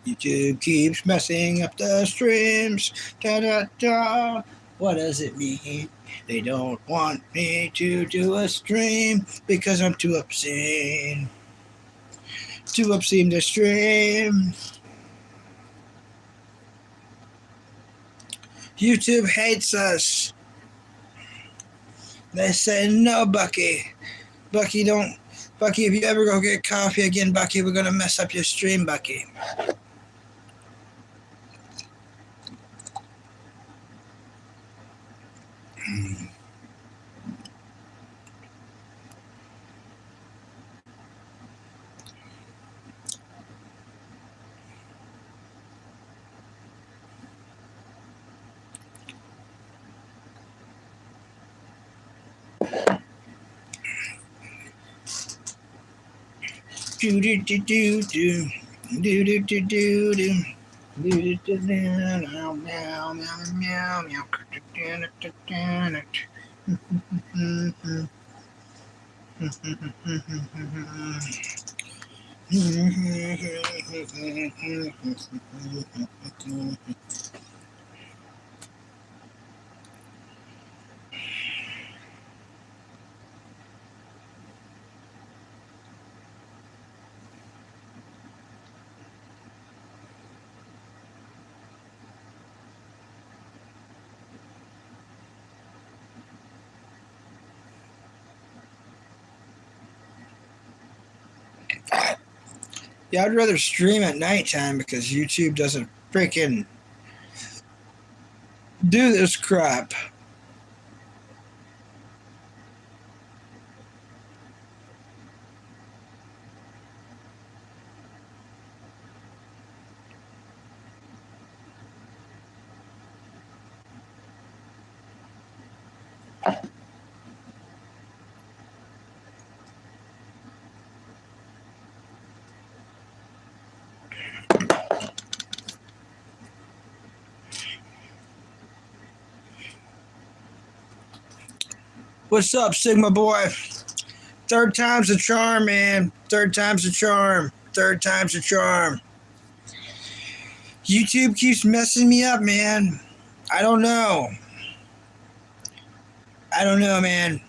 YouTube keeps messing up the streams. Da da da. What does it mean? They don't want me to do a stream because I'm too obscene. Too obscene to stream. YouTube hates us. They say, no, Bucky. Bucky, if you ever go get coffee again, Bucky, we're going to mess up your stream, Bucky. Do do do do do do do do do do. Yeah, I'd rather stream at nighttime because YouTube doesn't freaking do this crap. What's up, Sigma boy? Third time's the charm, man. Third time's the charm. Third time's the charm. YouTube keeps messing me up, man. I don't know. Man.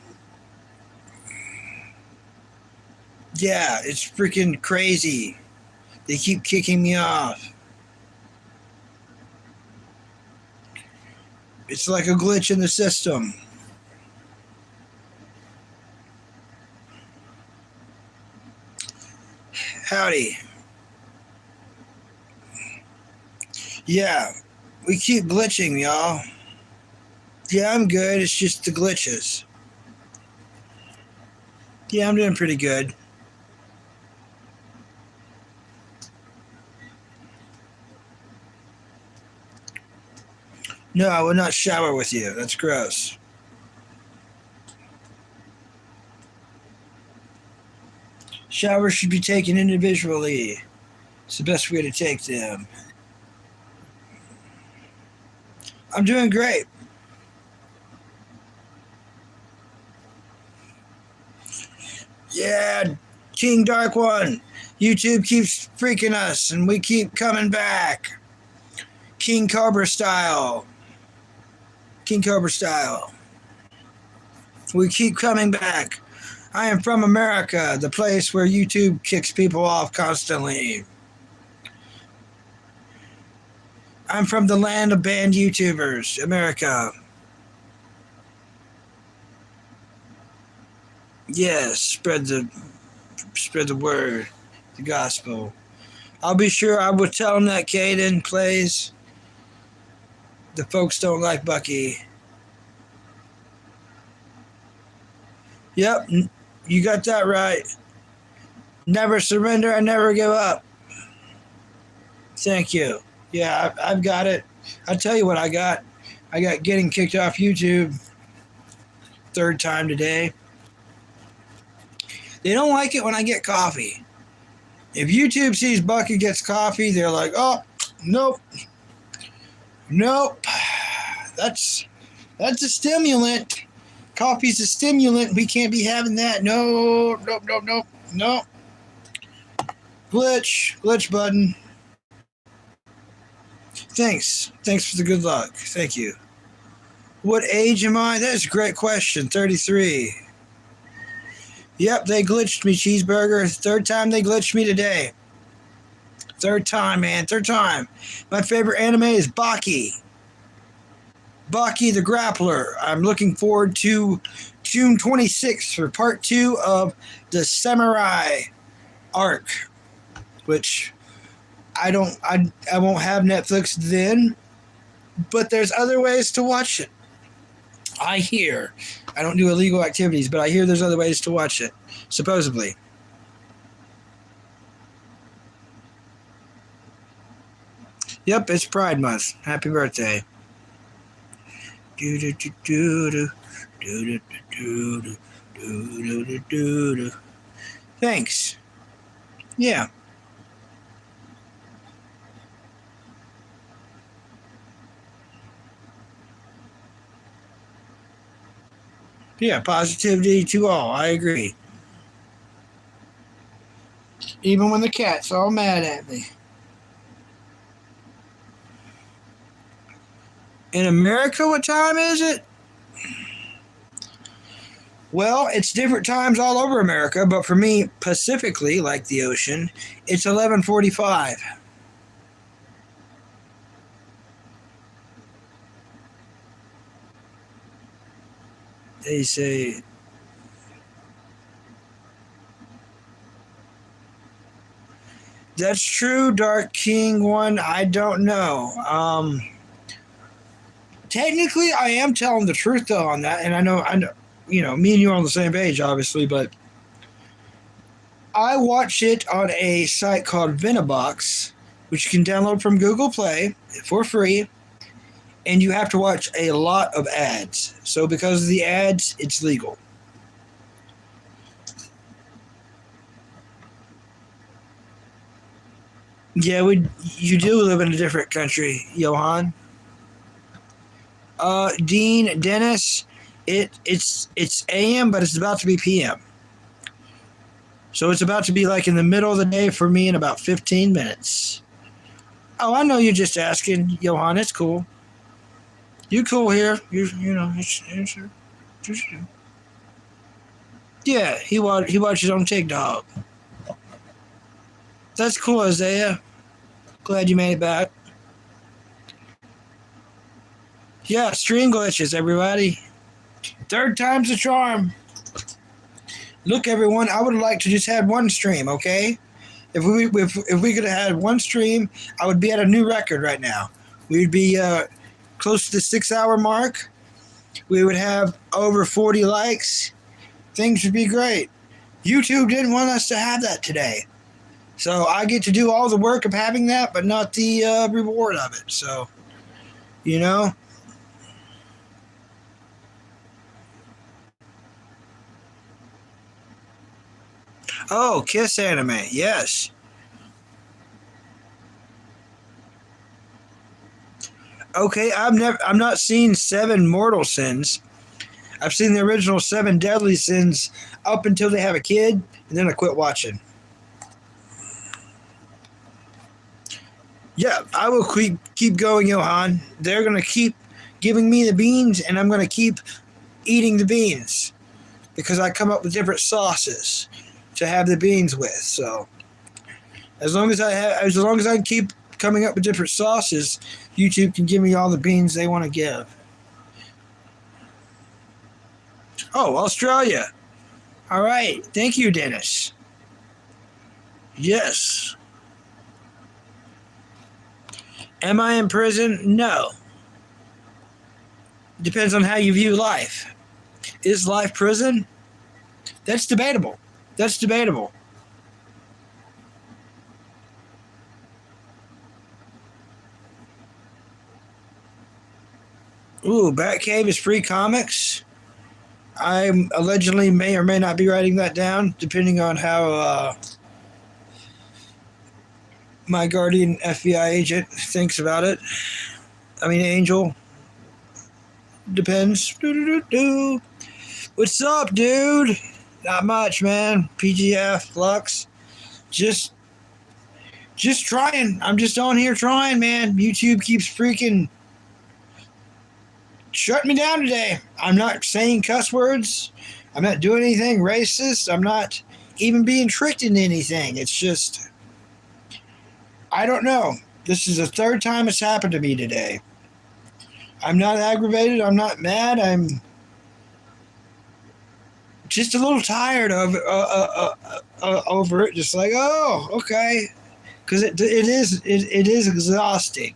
Yeah, it's freaking crazy. They keep kicking me off. It's like a glitch in the system. Howdy. Yeah, we keep glitching, y'all. Yeah, I'm good. It's just the glitches. Yeah, I'm doing pretty good. No, I will not shower with you. That's gross. Showers should be taken individually. It's the best way to take them. I'm doing great. Yeah, King Dark One. YouTube keeps freaking us, and we keep coming back. King Cobra style. King Cobra style. We keep coming back. I am from America, the place where YouTube kicks people off constantly. I'm from the land of banned YouTubers, America. Yes, spread the word, the gospel. I'll be sure I will tell them that Caden plays. The folks don't like Bucky. Yep, you got that right. Never surrender and never give up. Thank you. Yeah, I've got it. I'll tell you what I got. I got getting kicked off YouTube. Third time today. They don't like it when I get coffee. If YouTube sees Bucky gets coffee, they're like, oh, nope. Nope. That's a stimulant. Coffee's a stimulant. We can't be having that. No. Glitch button. Thanks for the good luck. Thank you. What age am I? That's a great question. 33. Yep, they glitched me, Cheeseburger. Third time they glitched me today. Third time, man. Third time. My favorite anime is Bucky. Bucky the Grappler. I'm looking forward to June 26th for part 2 of the Samurai arc, which I won't have Netflix then, but there's other ways to watch it. I hear. I don't do illegal activities, but I hear there's other ways to watch it, supposedly. Yep, it's Pride Month. Happy birthday. Do do do do do do do do do do do do. Thanks. Yeah. Yeah, positivity to all. I agree. Even when the cat's all mad at me. In America, what time is it? Well, it's different times all over America, but for me, pacifically, like the ocean, it's 11:45. They say... That's true, Dark King 1. I don't know. Technically, I am telling the truth, though, on that, and I know, me and you are on the same page, obviously, but I watch it on a site called Venibox, which you can download from Google Play for free, and you have to watch a lot of ads. So because of the ads, it's legal. Yeah, you do live in a different country, Johan. Dean, Dennis, it's AM, but it's about to be PM. So it's about to be like in the middle of the day for me in about 15 minutes. Oh, I know you're just asking, Johan. It's cool. You cool here. It's yeah, he watches on TikTok. That's cool, Isaiah. Glad you made it back. Yeah, stream glitches, everybody. Third time's a charm. Look, everyone, I would like to just have one stream, okay? If we could have had one stream, I would be at a new record right now. We'd be close to the 6-hour mark. We would have over 40 likes. Things would be great. YouTube didn't want us to have that today. So I get to do all the work of having that, but not the reward of it. So, you know. Oh, Kiss anime. Yes. Okay, I'm not seeing Seven Mortal Sins. I've seen the original Seven Deadly Sins up until they have a kid, and then I quit watching. Yeah, I will keep going, Johan. They're going to keep giving me the beans, and I'm going to keep eating the beans because I come up with different sauces to have the beans with. So as long as I keep coming up with different sauces, YouTube can give me all the beans they want to give. Oh, Australia. All right. Thank you, Dennis. Yes. Am I in prison? No. Depends on how you view life. Is life prison? That's debatable. That's debatable. Ooh, Batcave is free comics. I allegedly may or may not be writing that down, depending on how my guardian FBI agent thinks about it. I mean, Angel. Depends. What's up, dude? Not much, man. PGF, Flux. Just Just trying. I'm just on here trying, man. YouTube keeps freaking shutting me down today. I'm not saying cuss words. I'm not doing anything racist. I'm not even being tricked into anything. It's just, I don't know. This is the third time it's happened to me today. I'm not aggravated. I'm not mad. I'm just a little tired of over it. Just like, oh, okay, because it is exhausting.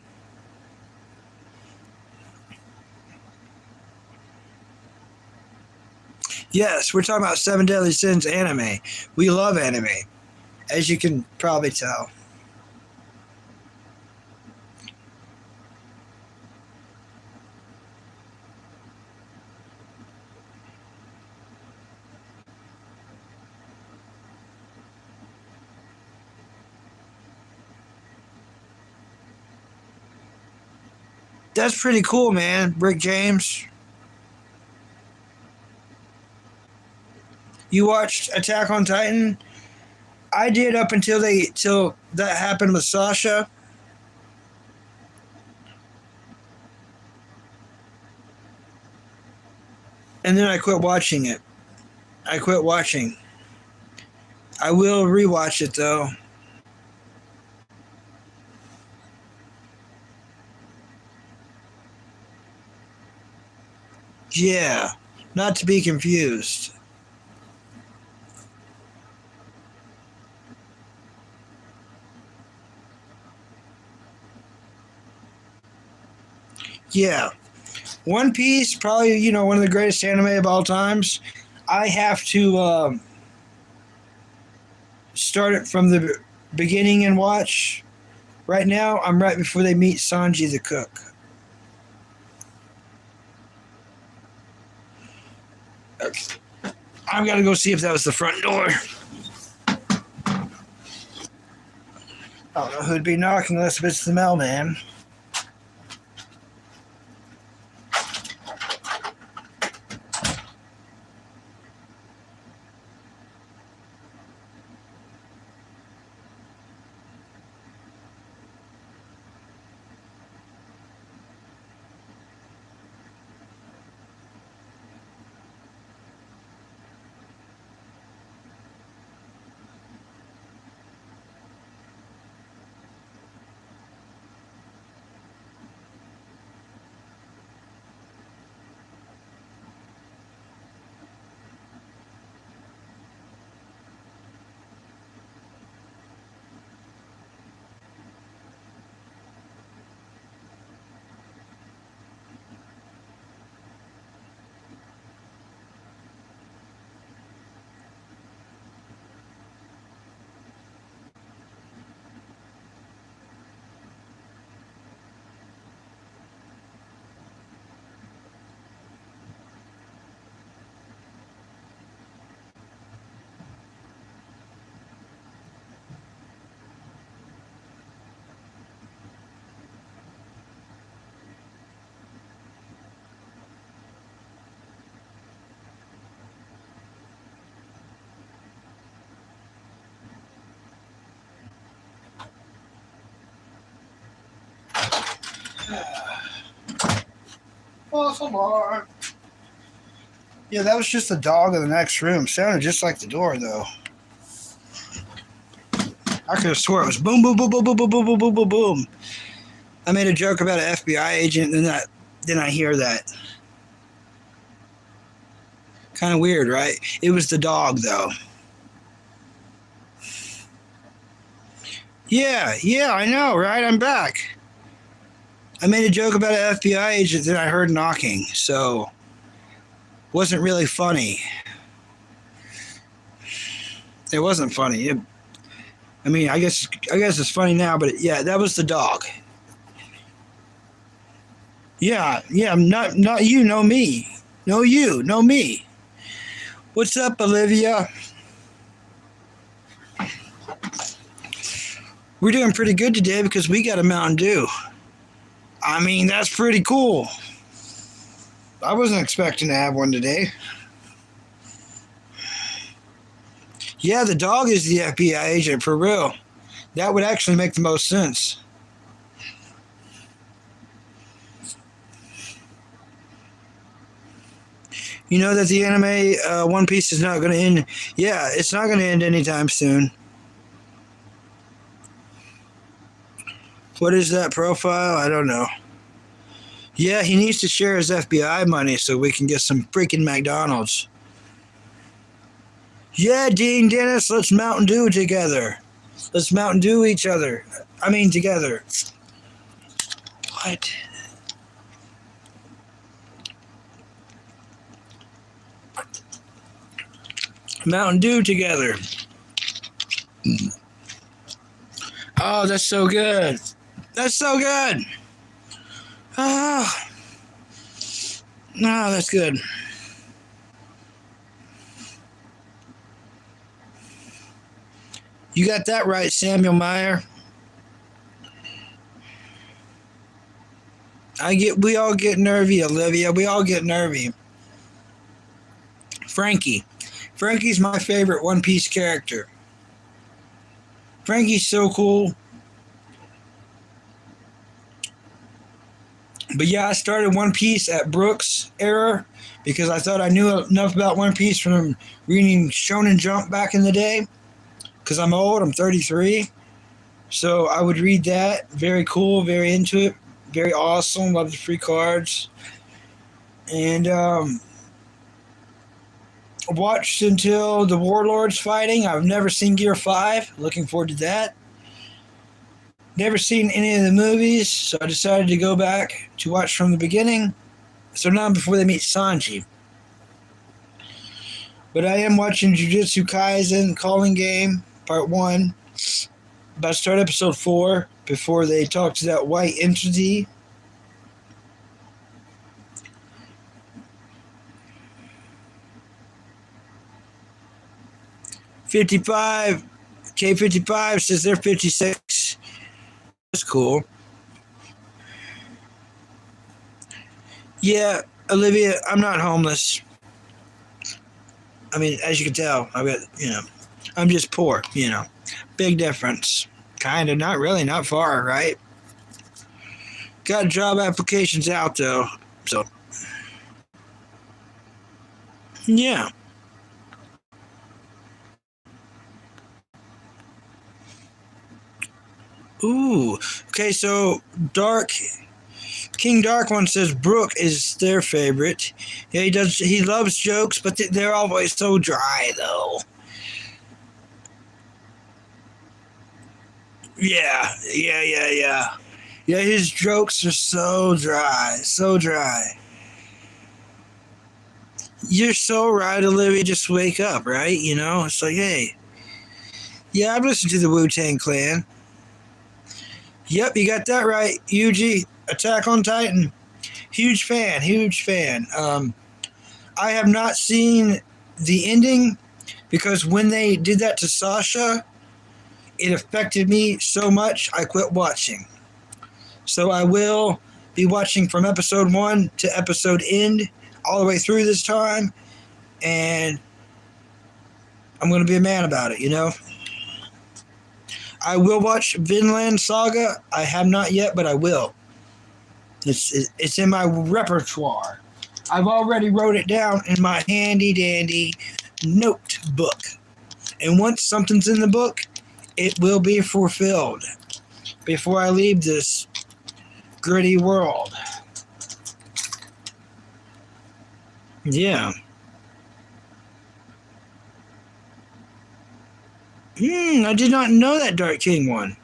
Yes, we're talking about Seven Deadly Sins anime. We love anime, as you can probably tell. That's pretty cool, man. Rick James. You watched Attack on Titan? I did up until till that happened with Sasha. And then I quit watching it. I quit watching. I will rewatch it though. Yeah, not to be confused. Yeah, One Piece, probably one of the greatest anime of all times. I have to start it from the beginning and watch. Right now, I'm right before they meet Sanji the cook. Okay. I've got to go see if that was the front door. I don't know who'd be knocking unless it's the mailman. Awesome bar. Yeah, that was just the dog in the next room. Sounded just like the door, though. I could have swore it was boom, boom, boom, boom, boom, boom, boom, boom, boom, boom, boom. I made a joke about an FBI agent, and then I hear that. Kind of weird, right? It was the dog, though. Yeah, I know, right? I'm back. I made a joke about an FBI agent, then I heard knocking, so wasn't really funny. It wasn't funny. I guess it's funny now, but yeah, that was the dog. Yeah, not you, no me, no you, no me. What's up, Olivia? We're doing pretty good today because we got a Mountain Dew. I mean, that's pretty cool. I wasn't expecting to have one today. Yeah, the dog is the FBI agent for real. That would actually make the most sense. You know that the anime One Piece is not going to end. Yeah, it's not going to end anytime soon. What is that profile? I don't know. Yeah, he needs to share his FBI money so we can get some freaking McDonald's. Yeah, Dean Dennis, let's Mountain Dew together. Let's Mountain Dew each other. I mean, together. What? Mountain Dew together. Oh, that's so good. That's so good. Oh, no, that's good. You got that right, Samuel Meyer. We all get nervy, Olivia. We all get nervy. Frankie. Frankie's my favorite One Piece character. Frankie's so cool. But yeah, I started One Piece at Brooks' era because I thought I knew enough about One Piece from reading Shonen Jump back in the day. Because I'm old, I'm 33. So I would read that. Very cool, very into it. Very awesome. Love the free cards. And watched until the Warlords fighting. I've never seen Gear 5. Looking forward to that. Never seen any of the movies, so I decided to go back to watch from the beginning. So now before they meet Sanji. But I am watching Jujutsu Kaisen Calling Game, Part 1. About to start episode 4 before they talk to that white entity. K55 says they're 56. That's cool. Yeah, Olivia, I'm not homeless. I mean, as you can tell, I'm just poor, Big difference. Kind of, not really, not far, right? Got job applications out, though. So, yeah. Ooh. Okay, so King Dark One says Brooke is their favorite. Yeah, he loves jokes, but they're always so dry, though. Yeah. Yeah, his jokes are so dry, so dry. You're so right, Olivia. Just wake up, right? It's like, hey. Yeah, I've listened to the Wu-Tang Clan. Yep, you got that right. Yuji, Attack on Titan. Huge fan. I have not seen the ending because when they did that to Sasha, it affected me so much I quit watching. So I will be watching from episode 1 to episode end all the way through this time, and I'm going to be a man about it, I will watch Vinland Saga. I have not yet, but I will. It's in my repertoire. I've already wrote it down in my handy-dandy notebook. And once something's in the book, it will be fulfilled before I leave this gritty world. Yeah. I did not know that Dark King one.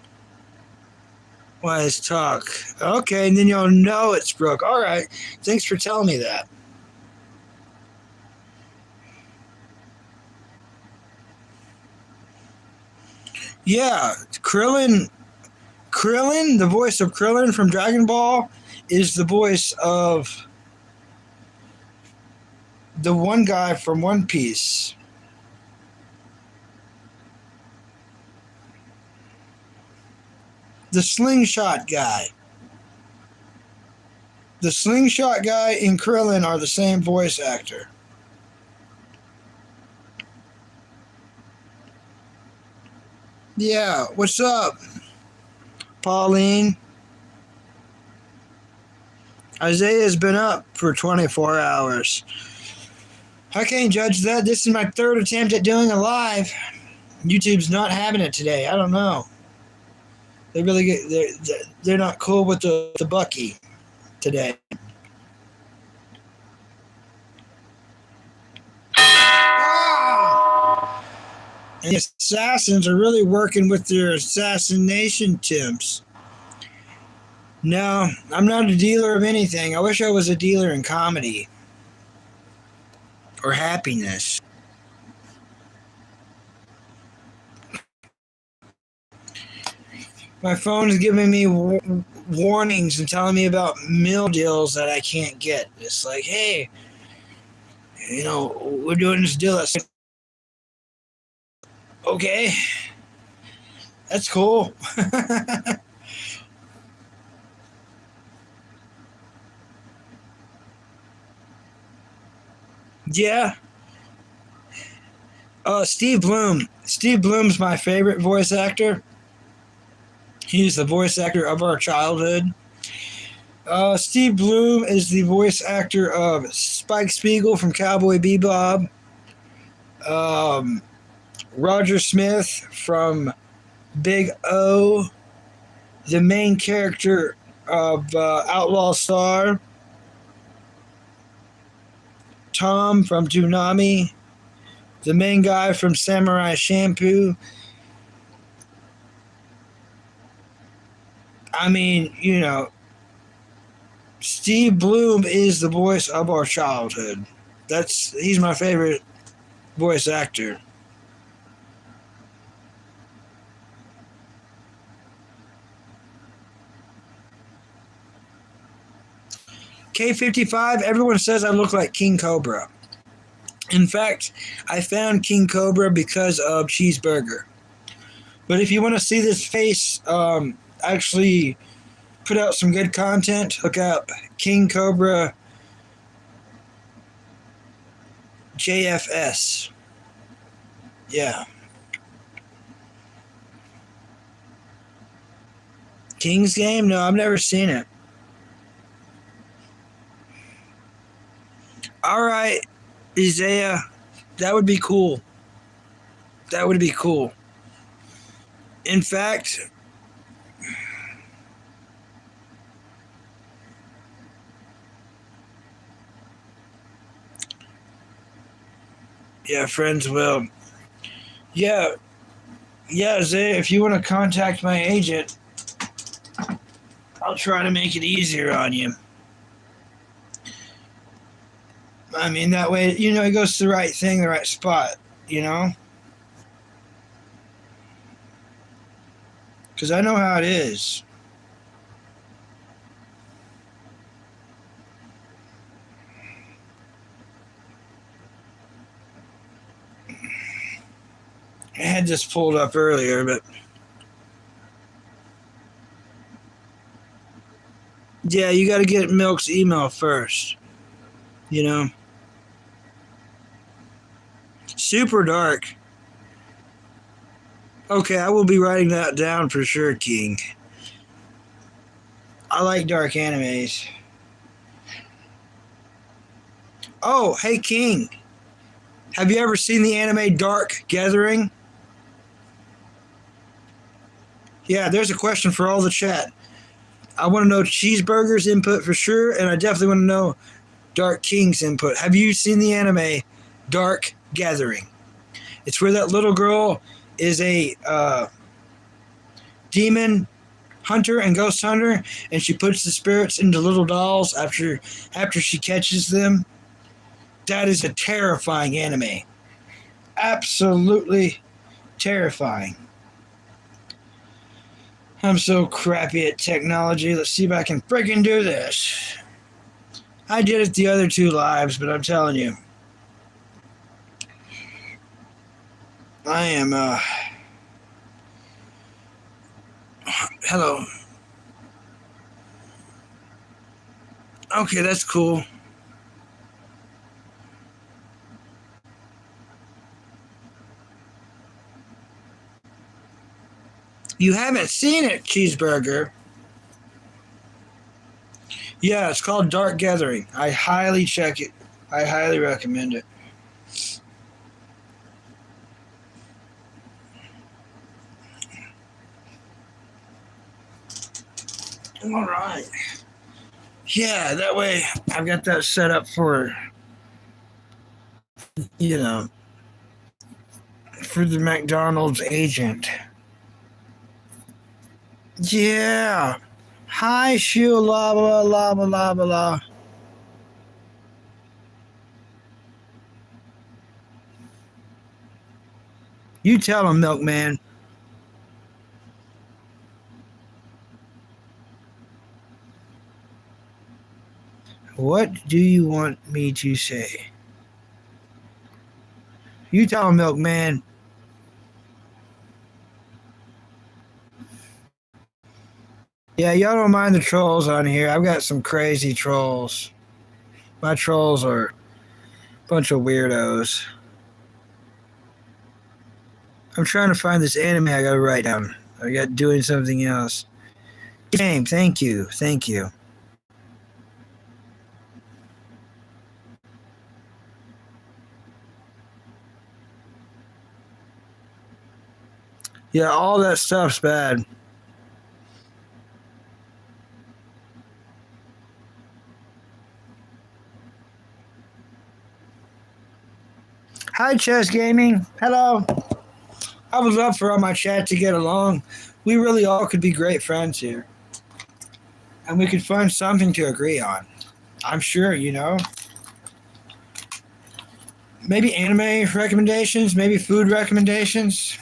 Wise talk. Okay, and then you'll know it's Brooke. All right. Thanks for telling me that. Yeah, Krillin, the voice of Krillin from Dragon Ball, is the voice of the one guy from One Piece. The slingshot guy. The slingshot guy and Krillin are the same voice actor. Yeah, what's up, Pauline? Isaiah's been up for 24 hours. I can't judge that. This is my third attempt at doing a live. YouTube's not having it today. I don't know. They really get they're not cool with the bucky today. Ah! And the assassins are really working with their assassination temps. No, I'm not a dealer of anything. I wish I was a dealer in comedy or happiness. My phone is giving me warnings and telling me about meal deals that I can't get. It's like, hey, we're doing this deal. Okay, that's cool. Yeah. Steve Bloom. Steve Bloom's my favorite voice actor. He's the voice actor of our childhood. Steve Bloom is the voice actor of Spike Spiegel from Cowboy Bebop. Um, Roger Smith from Big O. The main character of Outlaw Star. Tom from Toonami. The main guy from Samurai Shampoo. I mean, Steve Bloom is the voice of our childhood. He's my favorite voice actor. K55, everyone says I look like King Cobra. In fact, I found King Cobra because of Cheeseburger. But if you want to see this face actually put out some good content, look up King Cobra JFS. Yeah. King's Game? No, I've never seen it. All right, Isaiah, that would be cool. That would be cool. In fact, yeah, friends will. Yeah, yeah, Isaiah, if you want to contact my agent, I'll try to make it easier on you. I mean, that way, it goes to the right thing, the right spot, you know? Because I know how it is. I had this pulled up earlier, but yeah, you got to get Milk's email first, you know? Super dark. Okay, I will be writing that down for sure, King. I like dark animes. Oh, hey, King. Have you ever seen the anime Dark Gathering? Yeah, there's a question for all the chat. I want to know Cheeseburger's input for sure, and I definitely want to know Dark King's input. Have you seen the anime Dark Gathering? It's where that little girl is a demon hunter and ghost hunter, and she puts the spirits into little dolls after she catches them. That is a terrifying anime. Absolutely terrifying. I'm so crappy at technology. Let's see if I can freaking do this. I did it the other two lives, but I'm telling you, I am, hello. Okay, that's cool. You haven't seen it, Cheeseburger. Yeah, it's called Dark Gathering. I highly check it. I highly recommend it. All right. Yeah, that way I've got that set up for, you know, for the McDonald's agent. Yeah. Hi, Shu, la, la, la, la, la, la. You tell him, Milkman. What do you want me to say? You tell him, Milkman. Yeah, y'all don't mind the trolls on here. I've got some crazy trolls. My trolls are a bunch of weirdos. I'm trying to find this anime I gotta write down. I got doing something else. Game, thank you. Thank you. Yeah, all that stuff's bad. Hi, Chess Gaming. Hello. I would love for all my chat to get along. We really all could be great friends here. And we could find something to agree on. I'm sure, you know. Maybe anime recommendations, maybe food recommendations.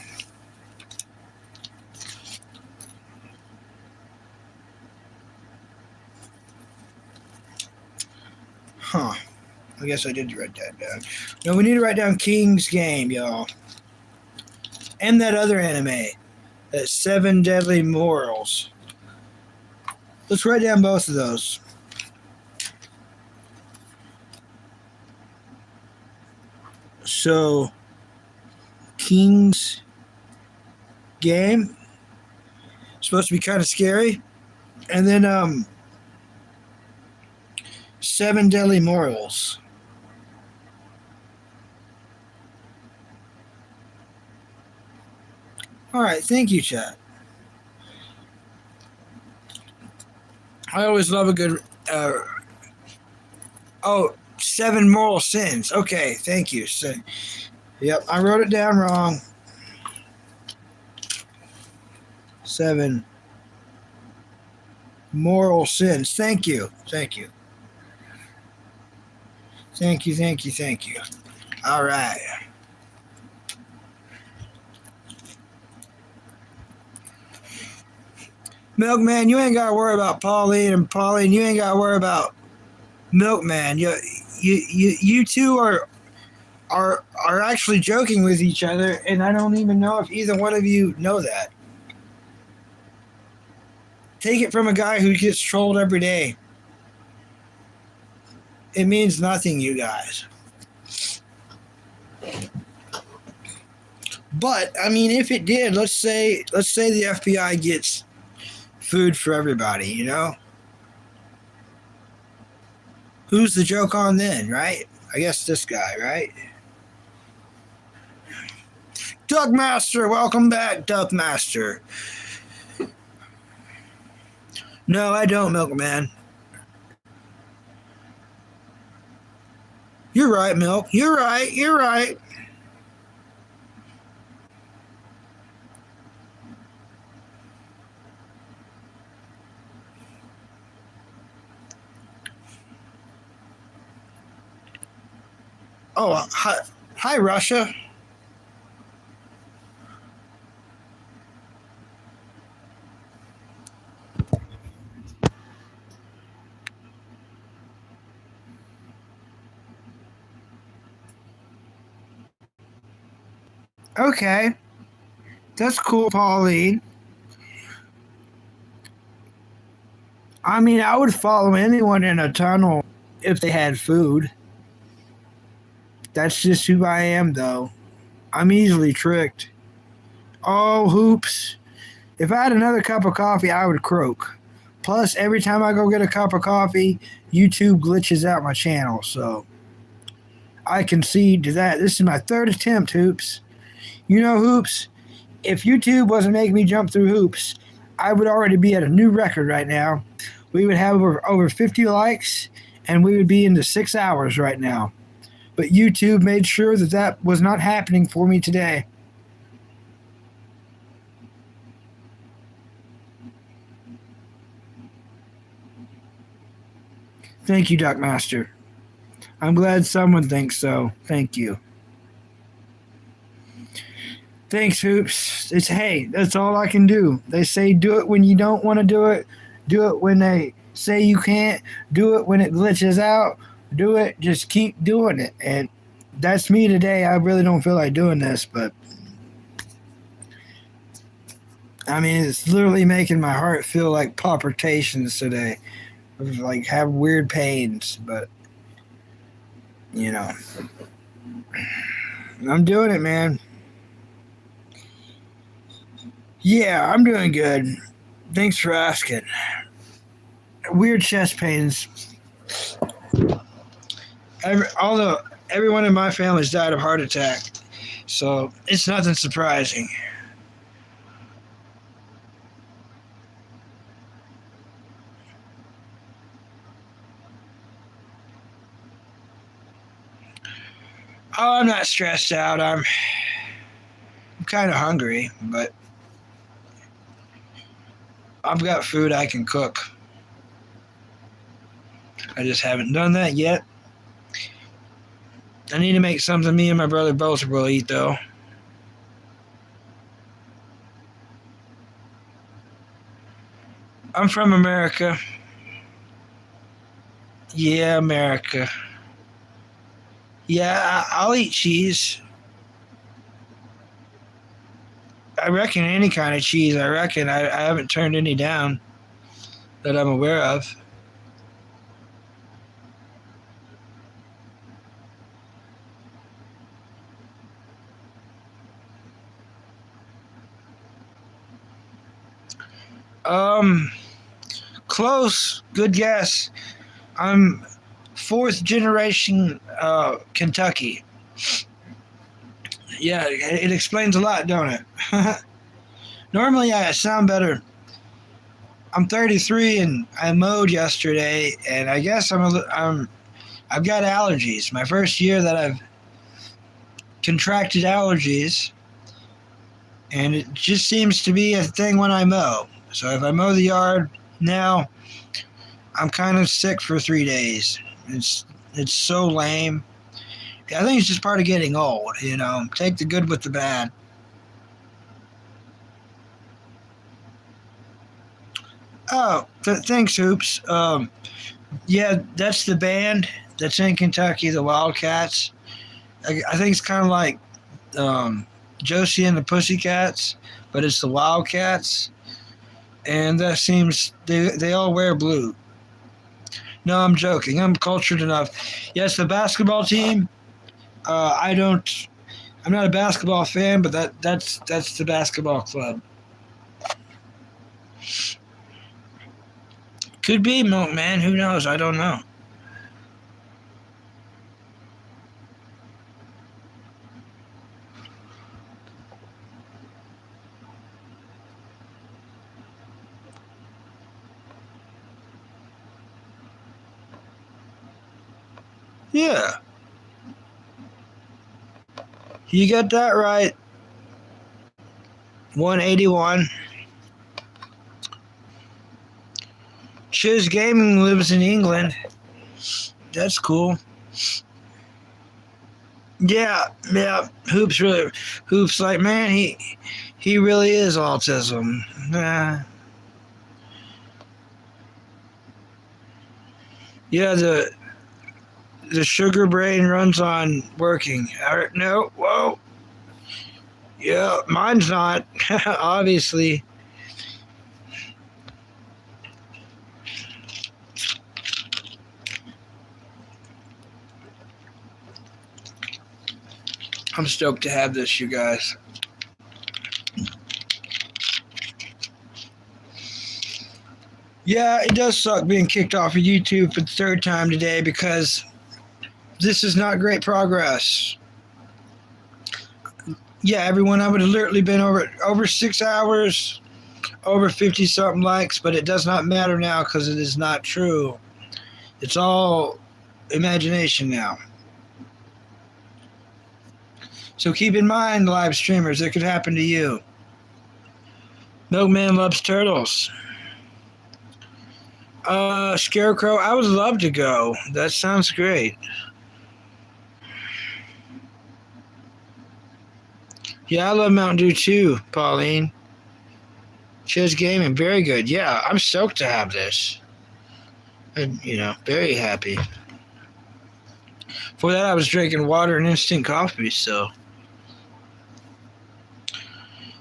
Huh. I guess I did write that down. No, we need to write down King's Game, y'all. And that other anime, that Seven Deadly Morals. Let's write down both of those. So, King's Game. Supposed to be kind of scary. And then, Seven Deadly Morals. All right, thank you, chat. I always love a good. Oh, seven moral sins. Okay, thank you. So, yep, I wrote it down wrong. Seven moral sins. Thank you. Thank you. Thank you. Thank you. Thank you. All right. Milkman, you ain't got to worry about Pauline, and Pauline, you ain't got to worry about Milkman. You two are actually joking with each other, and I don't even know if either one of you know that. Take it from a guy who gets trolled every day. It means nothing, you guys. But I mean, if it did, let's say the FBI gets food for everybody, you know? Who's the joke on then, right? I guess this guy, right? Duckmaster, welcome back, Duckmaster. No, I don't, Milkman. You're right, Milk. You're right. You're right. Oh, hi, Russia. Okay, that's cool, Pauline. I mean, I would follow anyone in a tunnel if they had food. That's just who I am, though. I'm easily tricked. Oh, hoops. If I had another cup of coffee, I would croak. Plus, every time I go get a cup of coffee, YouTube glitches out my channel, so I concede to that. This is my third attempt, Hoops. You know, Hoops, if YouTube wasn't making me jump through hoops, I would already be at a new record right now. We would have over 50 likes, and we would be into 6 hours right now. But YouTube made sure that that was not happening for me today. Thank you, Duck Master. I'm glad someone thinks so. Thank you. Thanks, Hoops. It's hey, that's all I can do. They say do it when you don't want to do it. Do it when they say you can't. Do it when it glitches out. Do it. Just keep doing it. And that's me today. I really don't feel like doing this, but I mean, it's literally making my heart feel like palpitations today. Like have weird pains, but you know, I'm doing it, man. Yeah, I'm doing good. Thanks for asking. Weird chest pains. Although everyone in my family's died of heart attack, so it's nothing surprising. Oh, I'm not stressed out. I'm kind of hungry, but I've got food I can cook. I just haven't done that yet. I need to make something me and my brother both will eat, though. I'm from America. Yeah, America. Yeah, I'll eat cheese. I reckon any kind of cheese. I reckon I haven't turned any down that I'm aware of. Um, Close. Good guess. I'm fourth generation Kentucky. Yeah, it explains a lot, don't it? Normally, I sound better. I'm 33 and I mowed yesterday, and I guess I've got allergies. My first year that I've contracted allergies, and it just seems to be a thing when I mow. So if I mow the yard now, I'm kind of sick for 3 days. It's so lame. I think it's just part of getting old. Take the good with the bad. Oh, thanks, Hoops. Yeah, that's the band that's in Kentucky, the Wildcats. I think it's kind of like Josie and the Pussycats, but it's the Wildcats, and that seems they all wear blue. No, I'm joking. I'm cultured enough. Yes, the basketball team. I don't. I'm not a basketball fan, but that's the basketball club. Could be, man. Who knows? I don't know. Yeah, you got that right. 181. Chiz Gaming lives in England. That's cool. Yeah, yeah. Hoops like, man, he really is autism. Yeah, the sugar brain runs on working. No, whoa. Yeah, mine's not. Obviously. I'm stoked to have this, you guys. Yeah, it does suck being kicked off of YouTube for the third time today because this is not great progress. Yeah, everyone, I would have literally been over 6 hours, over 50 something likes, but it does not matter now because it is not true. It's all imagination now. So keep in mind, live streamers, it could happen to you. Milkman loves turtles. Scarecrow, I would love to go. That sounds great. Yeah, I love Mountain Dew too, Pauline. Chiz Gaming, very good. Yeah, I'm stoked to have this. And, very happy. For that, I was drinking water and instant coffee, so.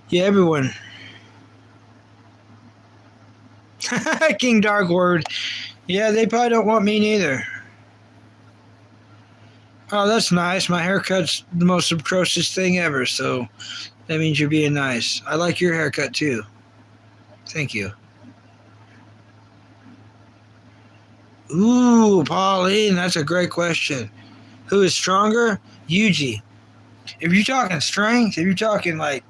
Yeah, everyone. King Dark Word. Yeah, they probably don't want me neither. Oh, that's nice. My haircut's the most atrocious thing ever, so that means you're being nice. I like your haircut too. Thank you. Ooh, Pauline, that's a great question. Who is stronger? Yuji. If you're talking strength, if you're talking like,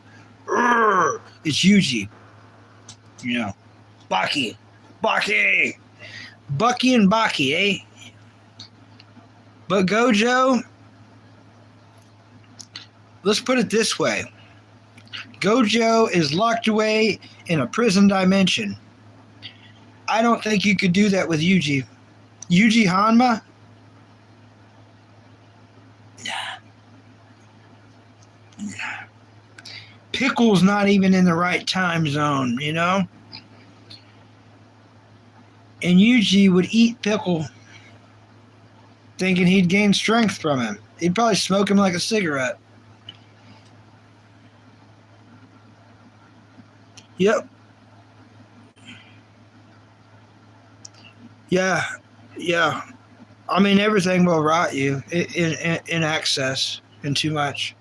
it's Yuji. Bucky. Bucky. Bucky and Bucky, eh? But Gojo, let's put it this way. Gojo is locked away in a prison dimension. I don't think you could do that with Yuji. Yuji Hanma? Pickle's not even in the right time zone, And Yuji would eat Pickle thinking he'd gain strength from him. He'd probably smoke him like a cigarette. Yep. Yeah. I mean, everything will rot you in excess and too much.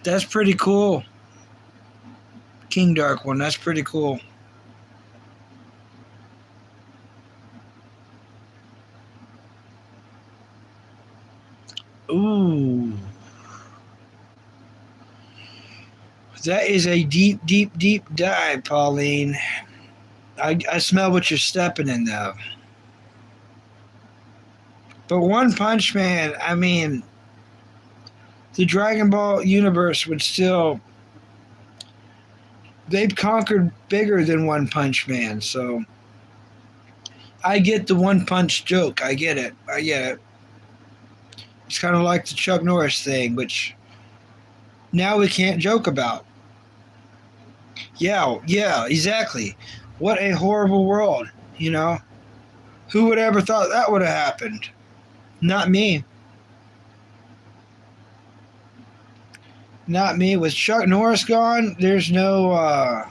That's pretty cool. King Dark One, that's pretty cool. Ooh. That is a deep, deep, deep dive, Pauline. I smell what you're stepping in, though. But One Punch Man, I mean, the Dragon Ball universe would still. They've conquered bigger than One Punch Man, so. I get the One Punch joke. I get it. It's kind of like the Chuck Norris thing, which now we can't joke about. Yeah, exactly. What a horrible world, Who would ever thought that would have happened? Not me. Not me. With Chuck Norris gone, there's no.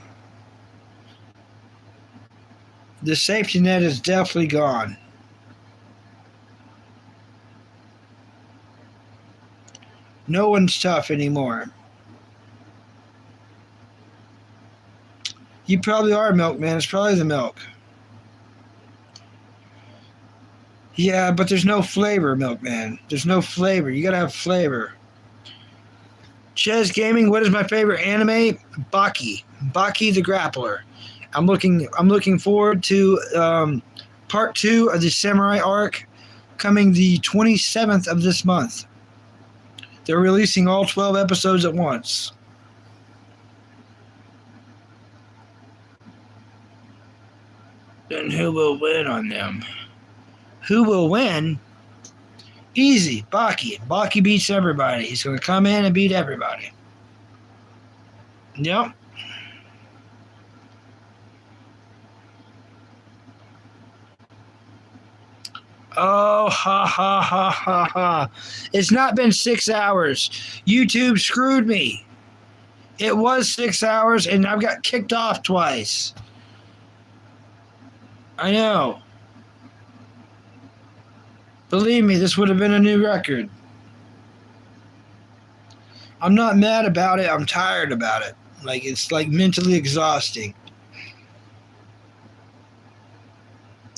The safety net is definitely gone. No one's tough anymore. You probably are, Milkman. It's probably the milk. Yeah, but there's no flavor, Milkman. There's no flavor. You gotta have flavor. Chess Gaming, what is my favorite anime? Bucky. Bucky the Grappler. I'm looking forward to part 2 of the Samurai arc coming the 27th of this month. They're releasing all 12 episodes at once. Then who will win on them? Who will win? Easy, Baki. Baki beats everybody. He's going to come in and beat everybody. Yep. Oh, ha, ha, ha, ha, ha. It's not been 6 hours. YouTube screwed me. It was 6 hours, and I've got kicked off twice. I know. Believe me, this would have been a new record. I'm not mad about it. I'm tired about it. Like, it's like mentally exhausting.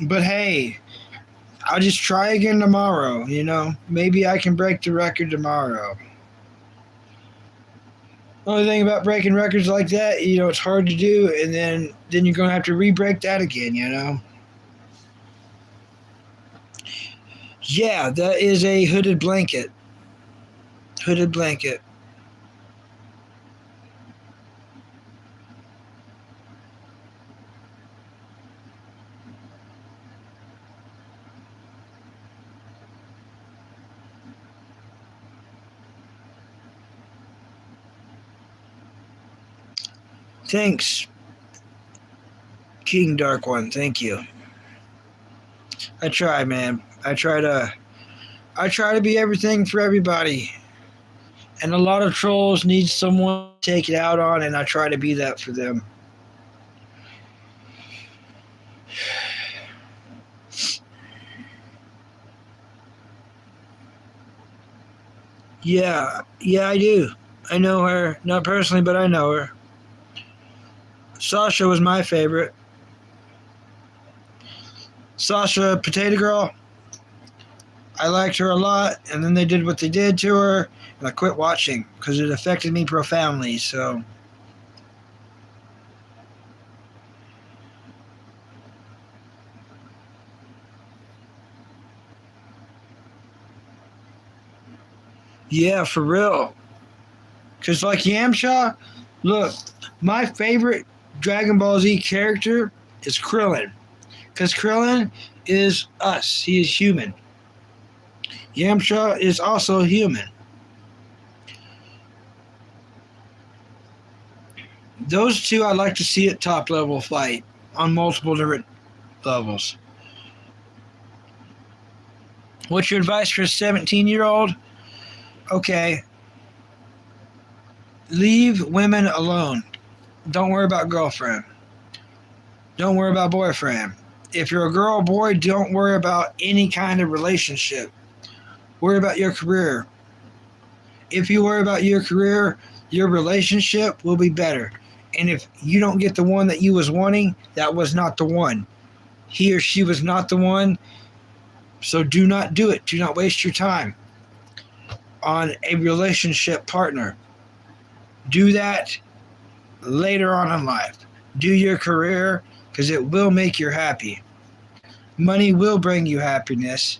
But hey, I'll just try again tomorrow, you know? Maybe I can break the record tomorrow. Only thing about breaking records like that, you know, it's hard to do, and then you're going to have to re-break that again, you know? Yeah, that is a hooded blanket. Hooded blanket. Thanks, King Dark One. Thank you. I try, man. I try to be everything for everybody. And a lot of trolls need someone to take it out on, and I try to be that for them. Yeah, I do. I know her, not personally, but I know her. Sasha was my favorite. Sasha, Potato Girl, I liked her a lot, and then they did what they did to her, and I quit watching because it affected me profoundly. So, yeah, for real. Because, like Yamcha, look, my favorite Dragon Ball Z character is Krillin. Because Krillin is us, he is human. Yamcha is also human. Those two I like to see at top level fight on multiple different levels. What's your advice for a 17-year-old? Okay, leave women alone. Don't worry about girlfriend. Don't worry about boyfriend. If you're a girl or boy, don't worry about any kind of relationship. Worry about your career. If you worry about your career, your relationship will be better. And if you don't get the one that you was wanting, that was not the one. He or she was not the one. So do not do it. Do not waste your time on a relationship partner. Do that later on in life. Do your career because it will make you happy. Money will bring you happiness.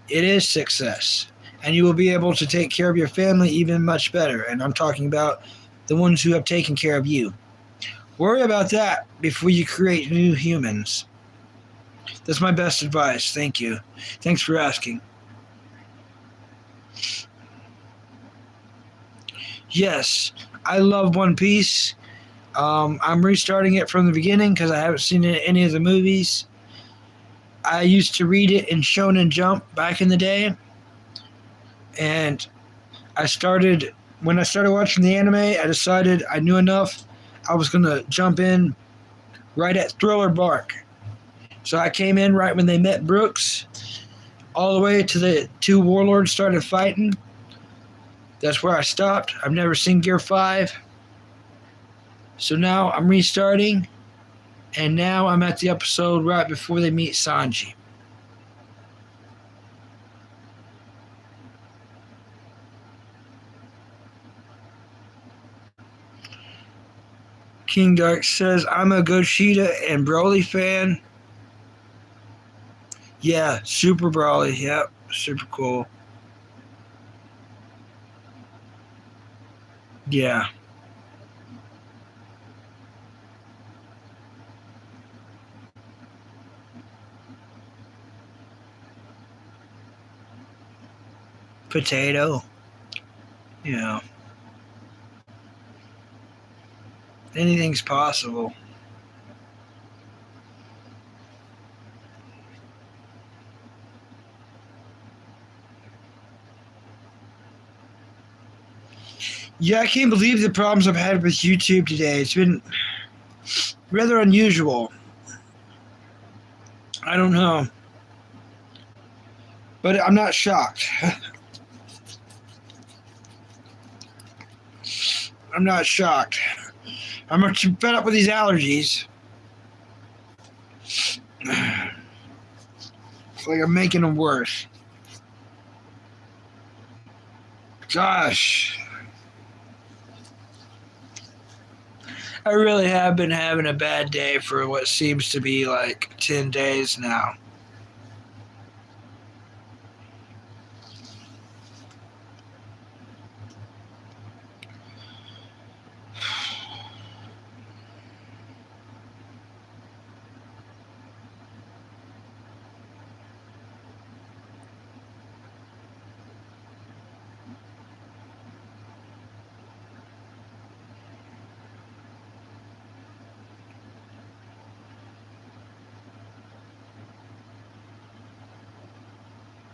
It is success. And you will be able to take care of your family even much better. And I'm talking about the ones who have taken care of you. Worry about that before you create new humans. That's my best advice. Thank you. Thanks for asking. Yes, I love One Piece. I'm restarting it from the beginning because I haven't seen any of the movies. I used to read it in Shonen Jump back in the day, and when I started watching the anime, I decided I knew enough. I was gonna jump in right at Thriller Bark. So I came in right when they met Brooks, all the way to the two warlords started fighting. That's where I stopped. I've never seen Gear 5. So now I'm restarting, and now I'm at the episode right before they meet Sanji. King Dark says, I'm a Gogeta and Broly fan. Yeah, Super Broly. Yep, super cool. Yeah. Potato. Yeah. Anything's possible. Yeah, I can't believe the problems I've had with YouTube today. It's been rather unusual. I don't know. But I'm not shocked. I'm not shocked. I'm fed up with these allergies. It's like I'm making them worse. Gosh. I really have been having a bad day for what seems to be like 10 days now.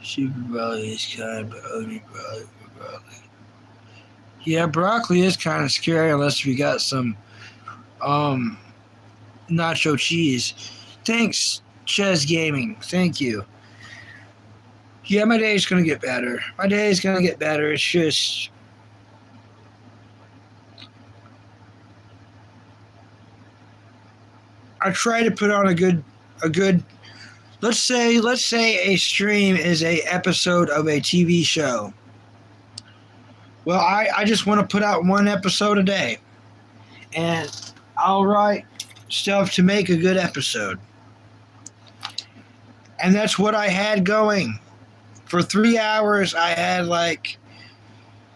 Super broccoli is kind, but only broccoli. Yeah, broccoli is kind of scary unless we got some nacho cheese. Thanks, Ches Gaming. Thank you. Yeah, my day is gonna get better. My day is gonna get better. It's just I try to put on a good let's say a stream is a episode of a TV show. Well, I just want to put out one episode a day. And I'll write stuff to make a good episode. And that's what I had going. For 3 hours, I had like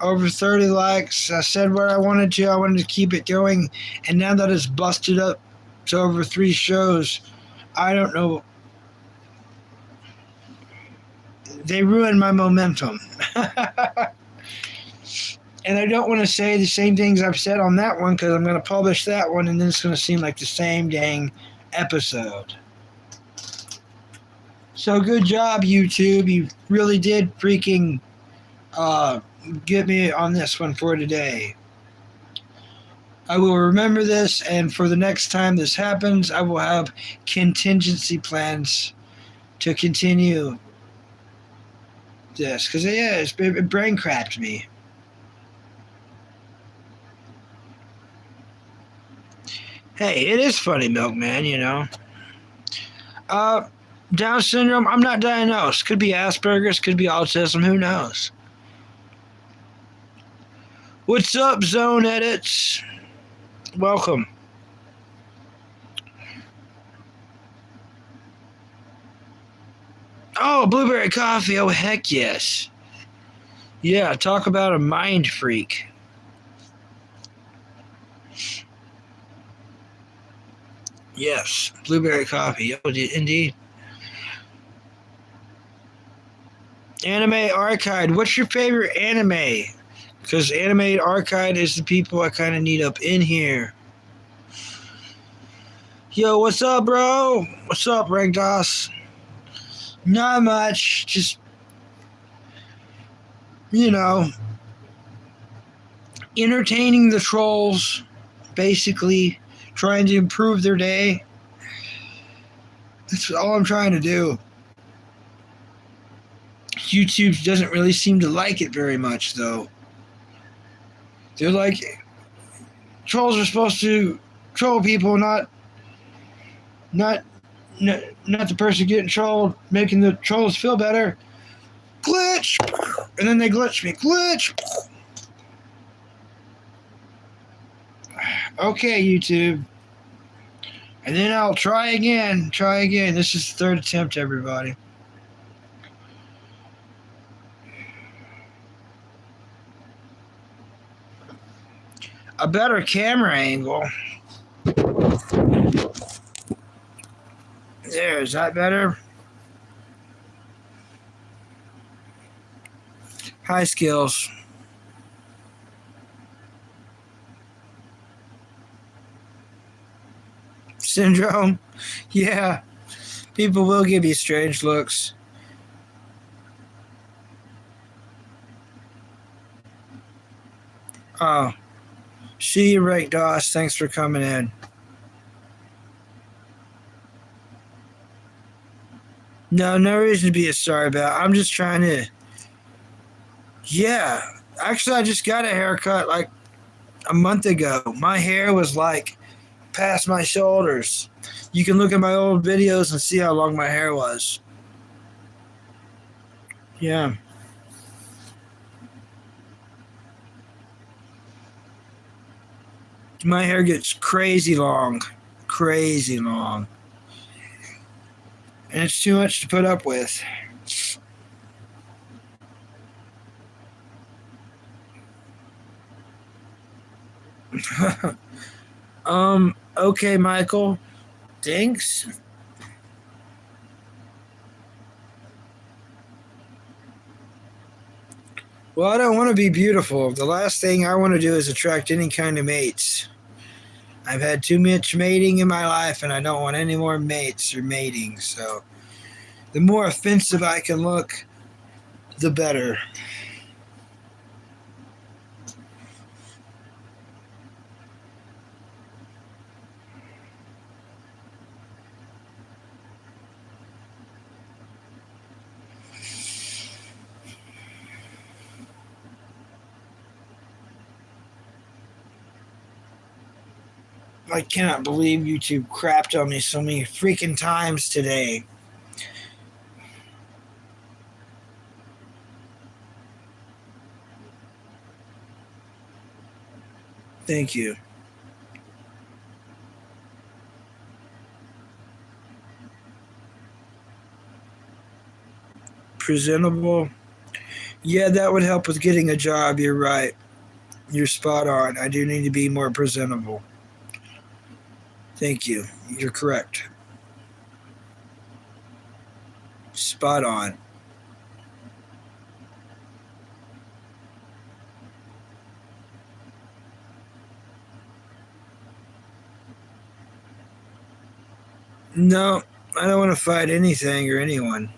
over 30 likes. I said what I wanted to. I wanted to keep it going. And now that it's busted up to over 3 shows, I don't know. They ruined my momentum. And I don't want to say the same things I've said on that one because I'm going to publish that one and then it's going to seem like the same dang episode. So good job, YouTube. You really did freaking get me on this one for today. I will remember this, and for the next time this happens, I will have contingency plans to continue this because it brain crapped me. Hey, it is funny, Milkman, you know. Down syndrome, I'm not diagnosed. Could be Asperger's, could be autism, who knows? What's up, Zone Edits? Welcome. Oh, blueberry coffee, oh heck yes. Yeah, talk about a mind freak. Yes, blueberry coffee. Oh, indeed. Anime Archive. What's your favorite anime? Because Anime Archive is the people I kind of need up in here. Yo, what's up, bro? What's up, Regdos? Not much. Just, you know, entertaining the trolls, basically. Trying to improve their day. That's all I'm trying to do. YouTube doesn't really seem to like it very much, though. They're like, trolls are supposed to troll people, not the person getting trolled, making the trolls feel better. Glitch! And then they glitch me. Glitch! Okay, YouTube. And then I'll try again. This is the 3rd attempt, everybody. A better camera angle. There, is that better? High skills. Syndrome? Yeah. People will give you strange looks. Oh. See you right, Doss. Thanks for coming in. No reason to be sorry about. I'm just trying to... Yeah. Actually, I just got a haircut like a month ago, my hair was like past my shoulders. You can look at my old videos and see how long my hair was. Yeah. My hair gets crazy long. Crazy long. And it's too much to put up with. Okay, Michael. Thanks. Well, I don't want to be beautiful. The last thing I want to do is attract any kind of mates. I've had too much mating in my life, and I don't want any more mates or mating. So, the more offensive I can look, the better. I cannot believe YouTube crapped on me so many freaking times today. Thank you. Presentable. Yeah, that would help with getting a job. You're right. You're spot on. I do need to be more presentable. Thank you. You're correct. Spot on. No, I don't want to fight anything or anyone.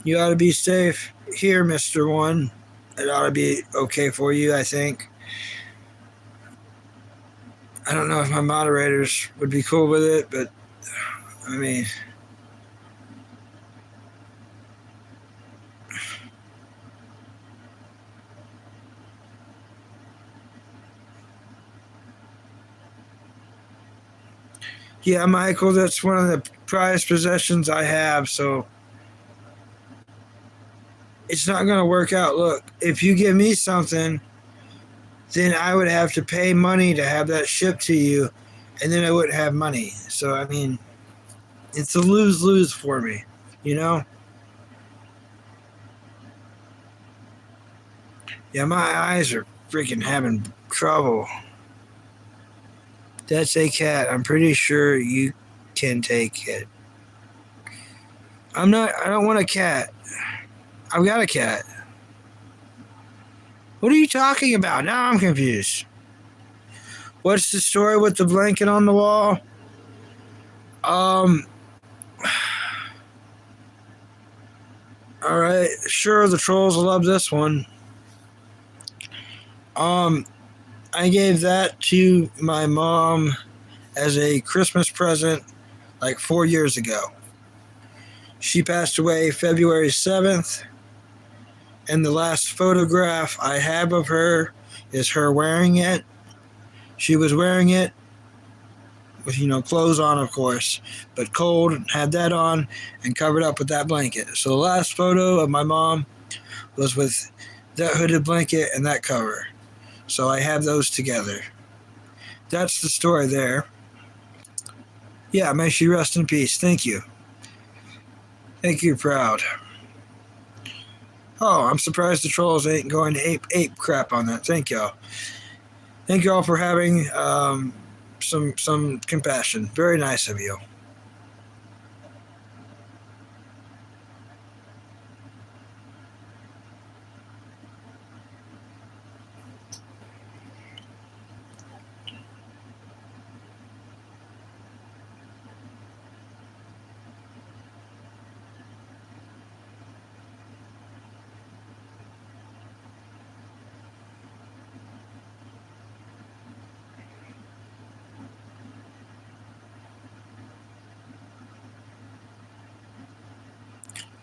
You ought to be safe here, Mr. One. It ought to be okay for you, I think. I don't know if my moderators would be cool with it, but I mean, yeah, Michael, that's one of the prized possessions I have, so it's not going to work out. Look, if you give me something, then I would have to pay money to have that shipped to you, and then I wouldn't have money. So, I mean, it's a lose lose for me, you know? Yeah, my eyes are freaking having trouble. That's a cat. I'm pretty sure you can take it. I don't want a cat. I've got a cat. What are you talking about? Now I'm confused. What's the story with the blanket on the wall? Um, all right. Sure, the trolls will love this one. Um, I gave that to my mom as a Christmas present like 4 years ago. She passed away February 7th, and the last photograph I have of her is her wearing it. She was wearing it with, clothes on, of course, but cold, had that on, and covered up with that blanket. So the last photo of my mom was with that hooded blanket and that cover. So I have those together. That's the story there. Yeah, may she rest in peace. Thank you. Thank you, proud. Oh, I'm surprised the trolls ain't going to ape crap on that. Thank y'all. Thank y'all for having some compassion. Very nice of you.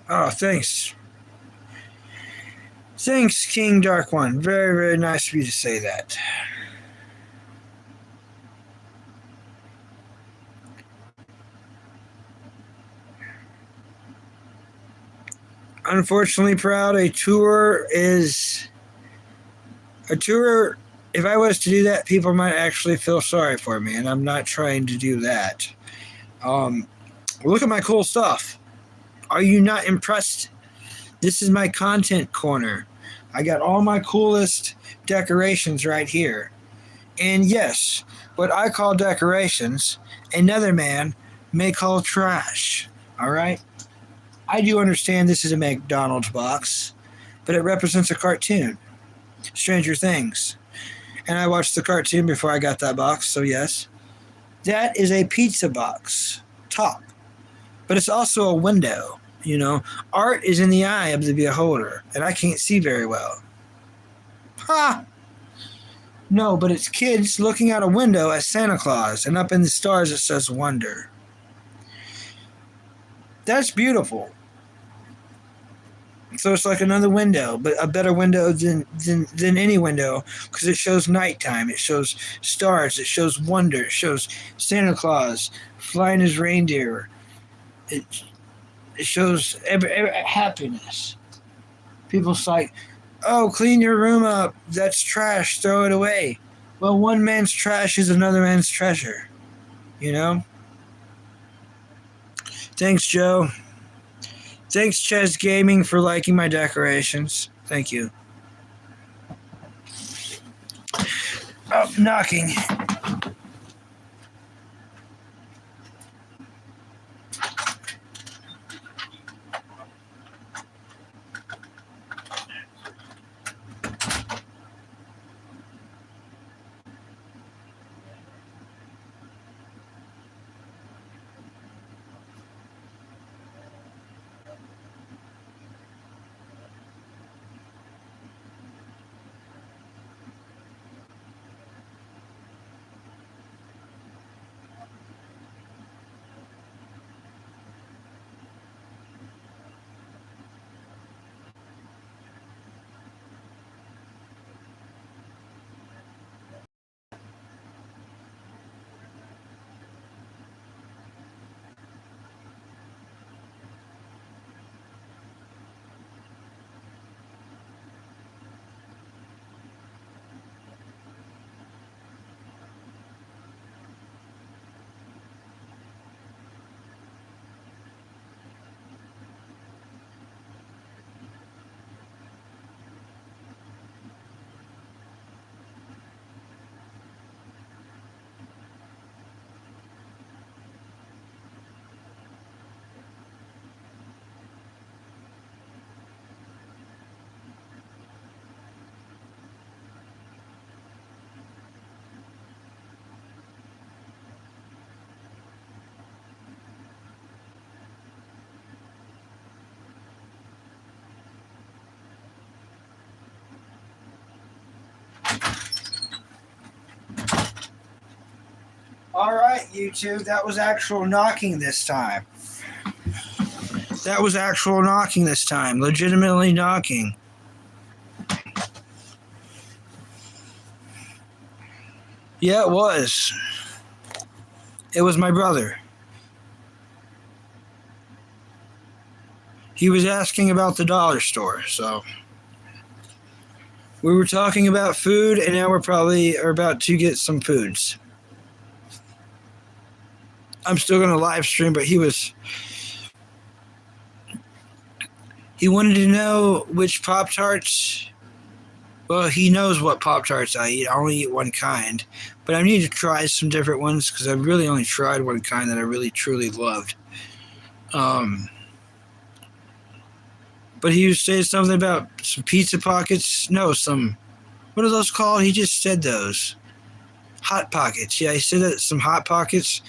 Oh, thanks. Thanks, King Dark One. Very, very nice of you to say that. Unfortunately, Proud, a tour. If I was to do that, people might actually feel sorry for me, and I'm not trying to do that. Look at my cool stuff. Are you not impressed? This is my content corner. I got all my coolest decorations right here. And yes, what I call decorations, another man may call trash. All right? I do understand this is a McDonald's box, but it represents a cartoon, Stranger Things. And I watched the cartoon before I got that box, so yes. That is a pizza box, top. But it's also a window, you know. Art is in the eye of the beholder, and I can't see very well. Ha! No, but it's kids looking out a window at Santa Claus, and up in the stars it says wonder. That's beautiful. So it's like another window, but a better window than any window because it shows nighttime, it shows stars, it shows wonder, it shows Santa Claus flying his reindeer. It shows every happiness. People's like, oh, clean your room up. That's trash. Throw it away. Well, one man's trash is another man's treasure. You know? Thanks, Joe. Thanks, Ches Gaming, for liking my decorations. Thank you. Oh, knocking. All right, YouTube, that was actual knocking this time. That was actual knocking this time. Legitimately knocking. Yeah, it was. It was my brother. He was asking about the dollar store, so we were talking about food, and now we're probably are about to get some foods. I'm still going to live stream, but he wanted to know which Pop-Tarts. Well, he knows what Pop-Tarts I eat. I only eat one kind. But I need to try some different ones because I've really only tried one kind that I really, truly loved. But he was saying something about some pizza pockets. No, what are those called? He just said those. Hot Pockets. Yeah, he said that some Hot Pockets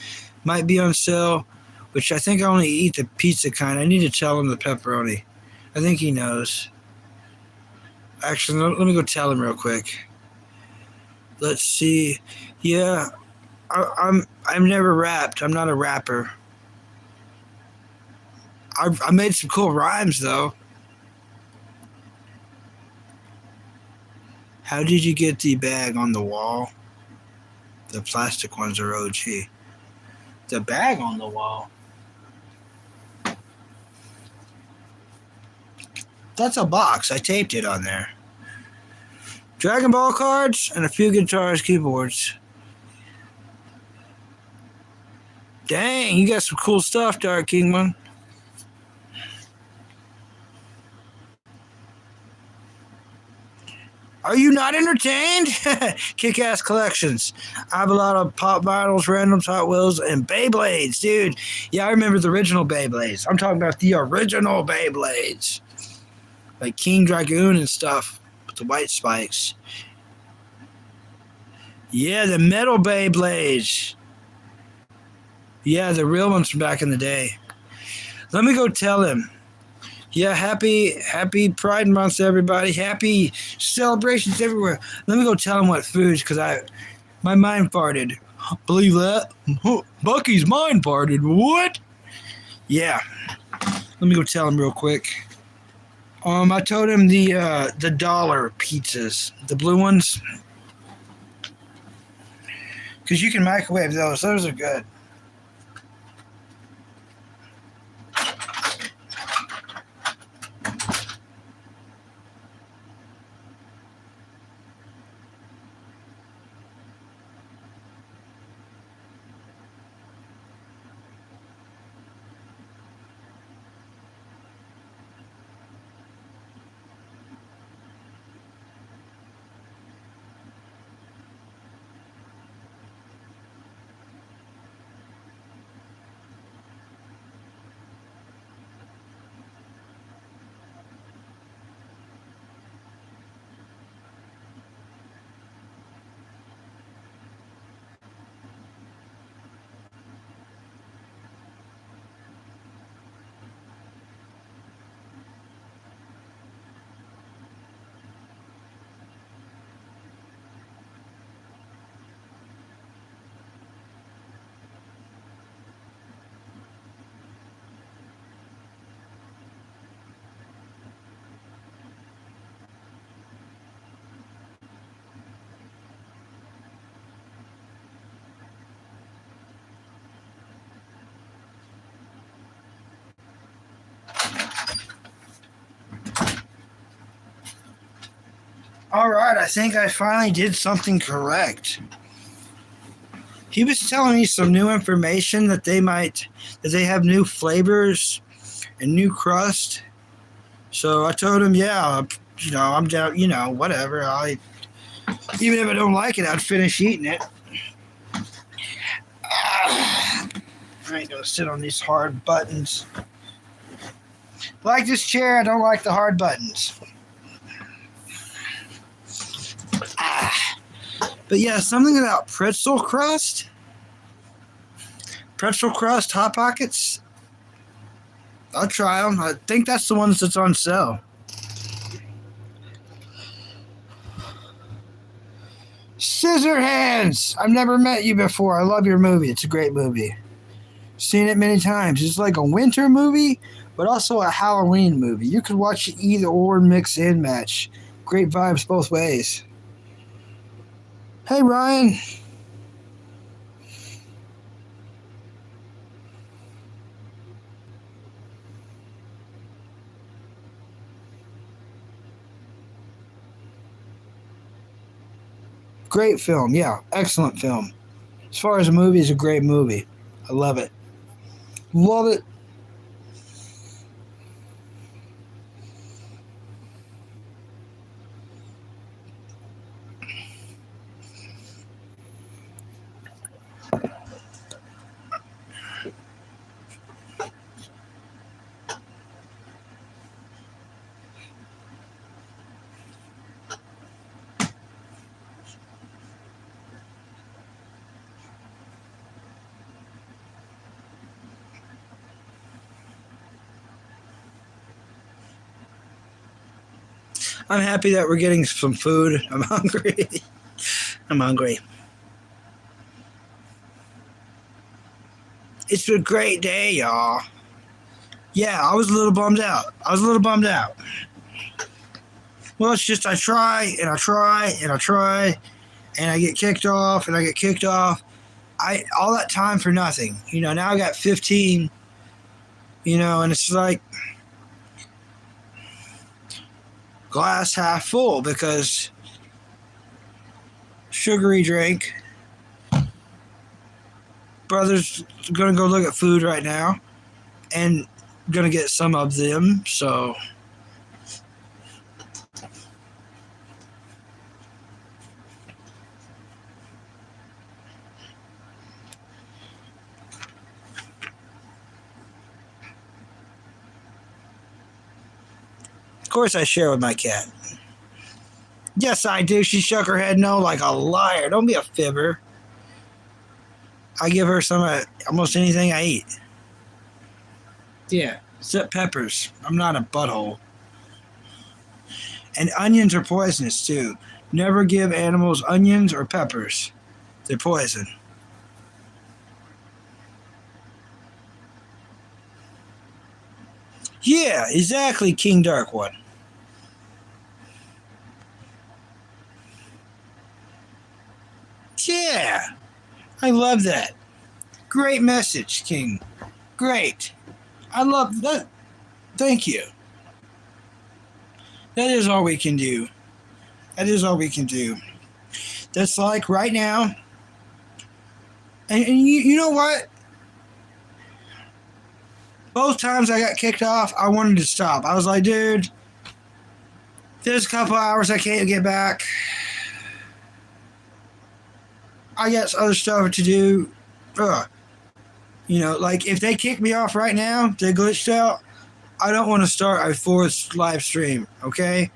might be on sale, which I think I only eat the pizza kind. I need to tell him the pepperoni. I think he knows. Actually, let me go tell him real quick. Let's see. Yeah, I'm never rapped. I'm not a rapper. I made some cool rhymes though. How did you get the bag on the wall? The plastic ones are OG. The bag on the wall? That's a box. I taped it on there. Dragon Ball cards and a few guitars, keyboards. Dang, you got some cool stuff, Dark Kingman. Are you not entertained? Kick-ass collections. I have a lot of pop vinyls, randoms, Hot Wheels, and Beyblades, dude. Yeah, I remember the original Beyblades. I'm talking about the original Beyblades. Like King Dragoon and stuff with the white spikes. Yeah, the metal Beyblades. Yeah, the real ones from back in the day. Let me go tell him. Yeah, happy Pride Month, everybody. Happy celebrations everywhere. Let me go tell him what foods, because my mind farted. Believe that? Bucky's mind farted. What? Yeah. Let me go tell him real quick. I told him the dollar pizzas, the blue ones, because you can microwave those. Those are good. All right, I think I finally did something correct. He was telling me some new information that they have new flavors and new crust. So I told him, yeah, I'm down, whatever. Even if I don't like it, I'd finish eating it. I ain't gonna sit on these hard buttons. Like this chair, I don't like the hard buttons. But yeah, something about pretzel crust. Pretzel crust, Hot Pockets. I'll try them. I think that's the ones that's on sale. Scissorhands! I've never met you before. I love your movie. It's a great movie. Seen it many times. It's like a winter movie, but also a Halloween movie. You could watch it either or, mix and match. Great vibes both ways. Hey, Ryan. Great film. Yeah, excellent film. As far as a movie, it's a great movie. I love it. Love it. I'm happy that we're getting some food. I'm hungry. I'm hungry. It's a great day, y'all. Yeah, I was a little bummed out. Well, it's just I try and I try and I try and I get kicked off and I get kicked off. I all that time for nothing. Now I got 15, and it's like glass half full because sugary drink. Brother's going to go look at food right now and going to get some of them, so of course I share with my cat. Yes, I do. She shook her head no like a liar. Don't be a fibber. I give her some of almost anything I eat. Yeah, except peppers. I'm not a butthole. And onions are poisonous too. Never give animals onions or peppers. They're poison. Yeah, exactly, King Dark One. Yeah, I love that. Great message, King. Great. I love that. Thank you. That is all we can do. That is all we can do. That's like right now. And you know what? Both times I got kicked off, I wanted to stop. I was like, dude, there's a couple hours I can't get back. I got other stuff to do. Like if they kick me off right now, they glitched out. I don't want to start a fourth live stream, okay?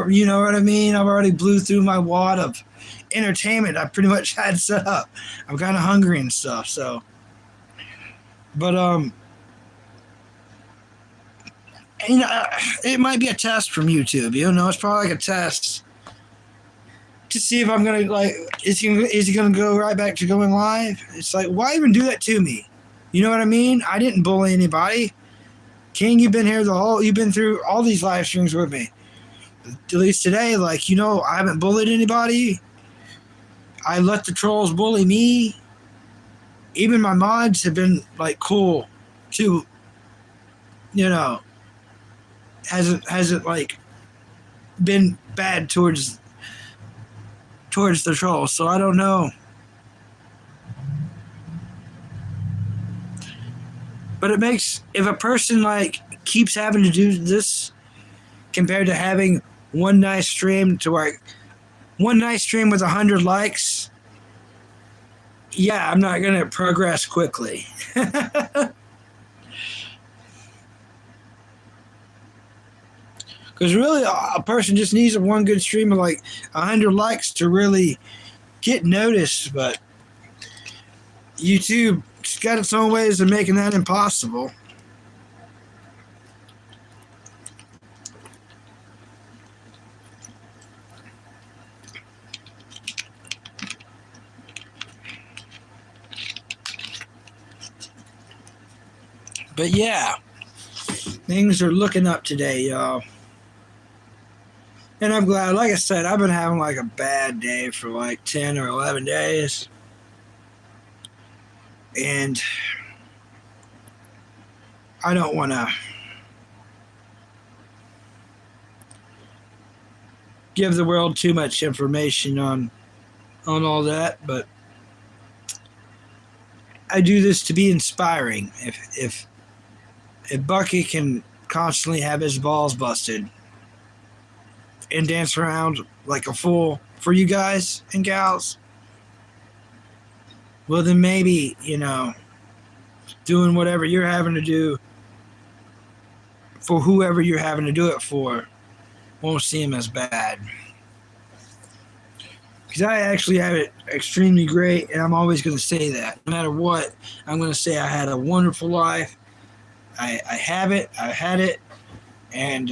You know what I mean? I've already blew through my wad of entertainment I pretty much had set up. I'm kind of hungry and stuff, so. But, it might be a test from YouTube, It's probably like a test to see if I'm going to, is he going to go right back to going live? It's like, why even do that to me? You know what I mean? I didn't bully anybody. King, you've been through all these live streams with me. At least today, I haven't bullied anybody. I let the trolls bully me. Even my mods have been, cool, too. Hasn't been bad towards the trolls, so I don't know. But it makes, if a person keeps having to do this compared to having one nice stream with 100 likes, yeah, I'm not going to progress quickly. Because really, a person just needs one good stream of 100 likes to really get noticed, but YouTube got its own ways of making that impossible. But yeah, things are looking up today, y'all. And I'm glad, like I said, I've been having a bad day for 10 or 11 days. And I don't want to give the world too much information on all that, but I do this to be inspiring. If Bucky can constantly have his balls busted and dance around like a fool for you guys and gals, well then maybe, doing whatever you're having to do for whoever you're having to do it for won't seem as bad. Because I actually have it extremely great, and I'm always going to say that. No matter what, I'm going to say I had a wonderful life. I have it. I had it. And,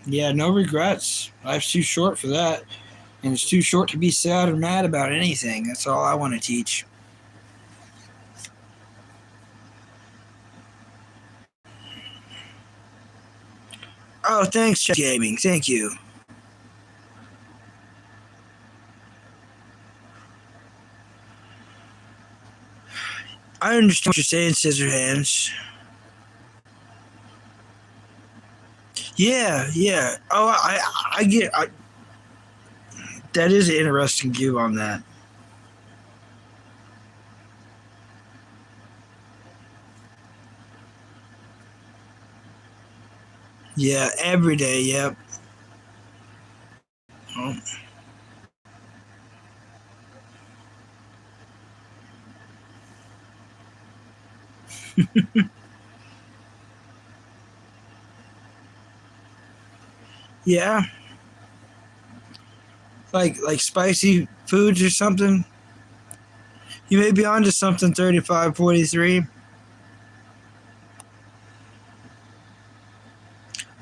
yeah, no regrets. Life's too short for that. And it's too short to be sad or mad about anything. That's all I want to teach. Oh, thanks, Chess Gaming. Thank you. I understand what you're saying, Scissorhands. Yeah, yeah. Oh, I get. That is an interesting view on that. Yeah, every day. Yep. Oh. Yeah, like spicy foods or something. You may be onto something. 3543.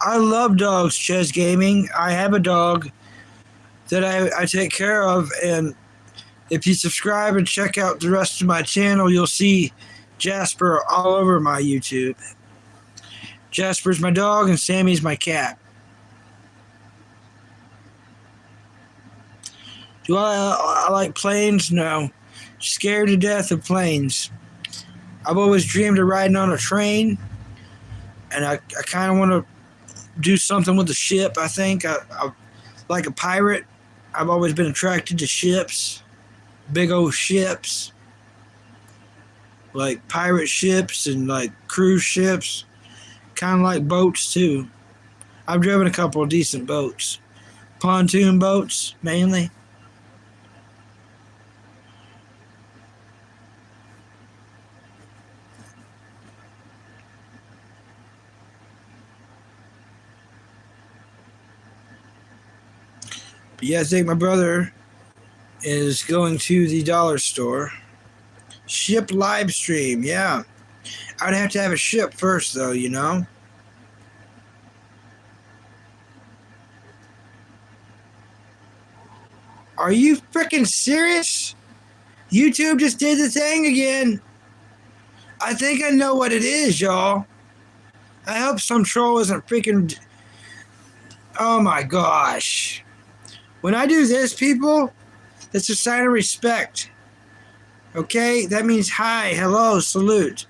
I love dogs, Chess Gaming. I have a dog that I take care of, and if you subscribe and check out the rest of my channel, you'll see Jasper all over my YouTube. Jasper's my dog, and Sammy's my cat. Do I like planes? No. Scared to death of planes. I've always dreamed of riding on a train, and I kind of want to do something with the ship. I think I like a pirate. I've always been attracted to ships, big old ships, like pirate ships and like cruise ships, kind of like boats too. I've driven a couple of decent boats, pontoon boats mainly. But yeah, I think my brother is going to the dollar store. Ship live stream, yeah. I'd have to have a ship first, though, you know? Are you freaking serious? YouTube just did the thing again. I think I know what it is, y'all. I hope some troll isn't freaking. Oh my gosh. When I do this, people, it's a sign of respect. Okay? That means hi, hello, salute.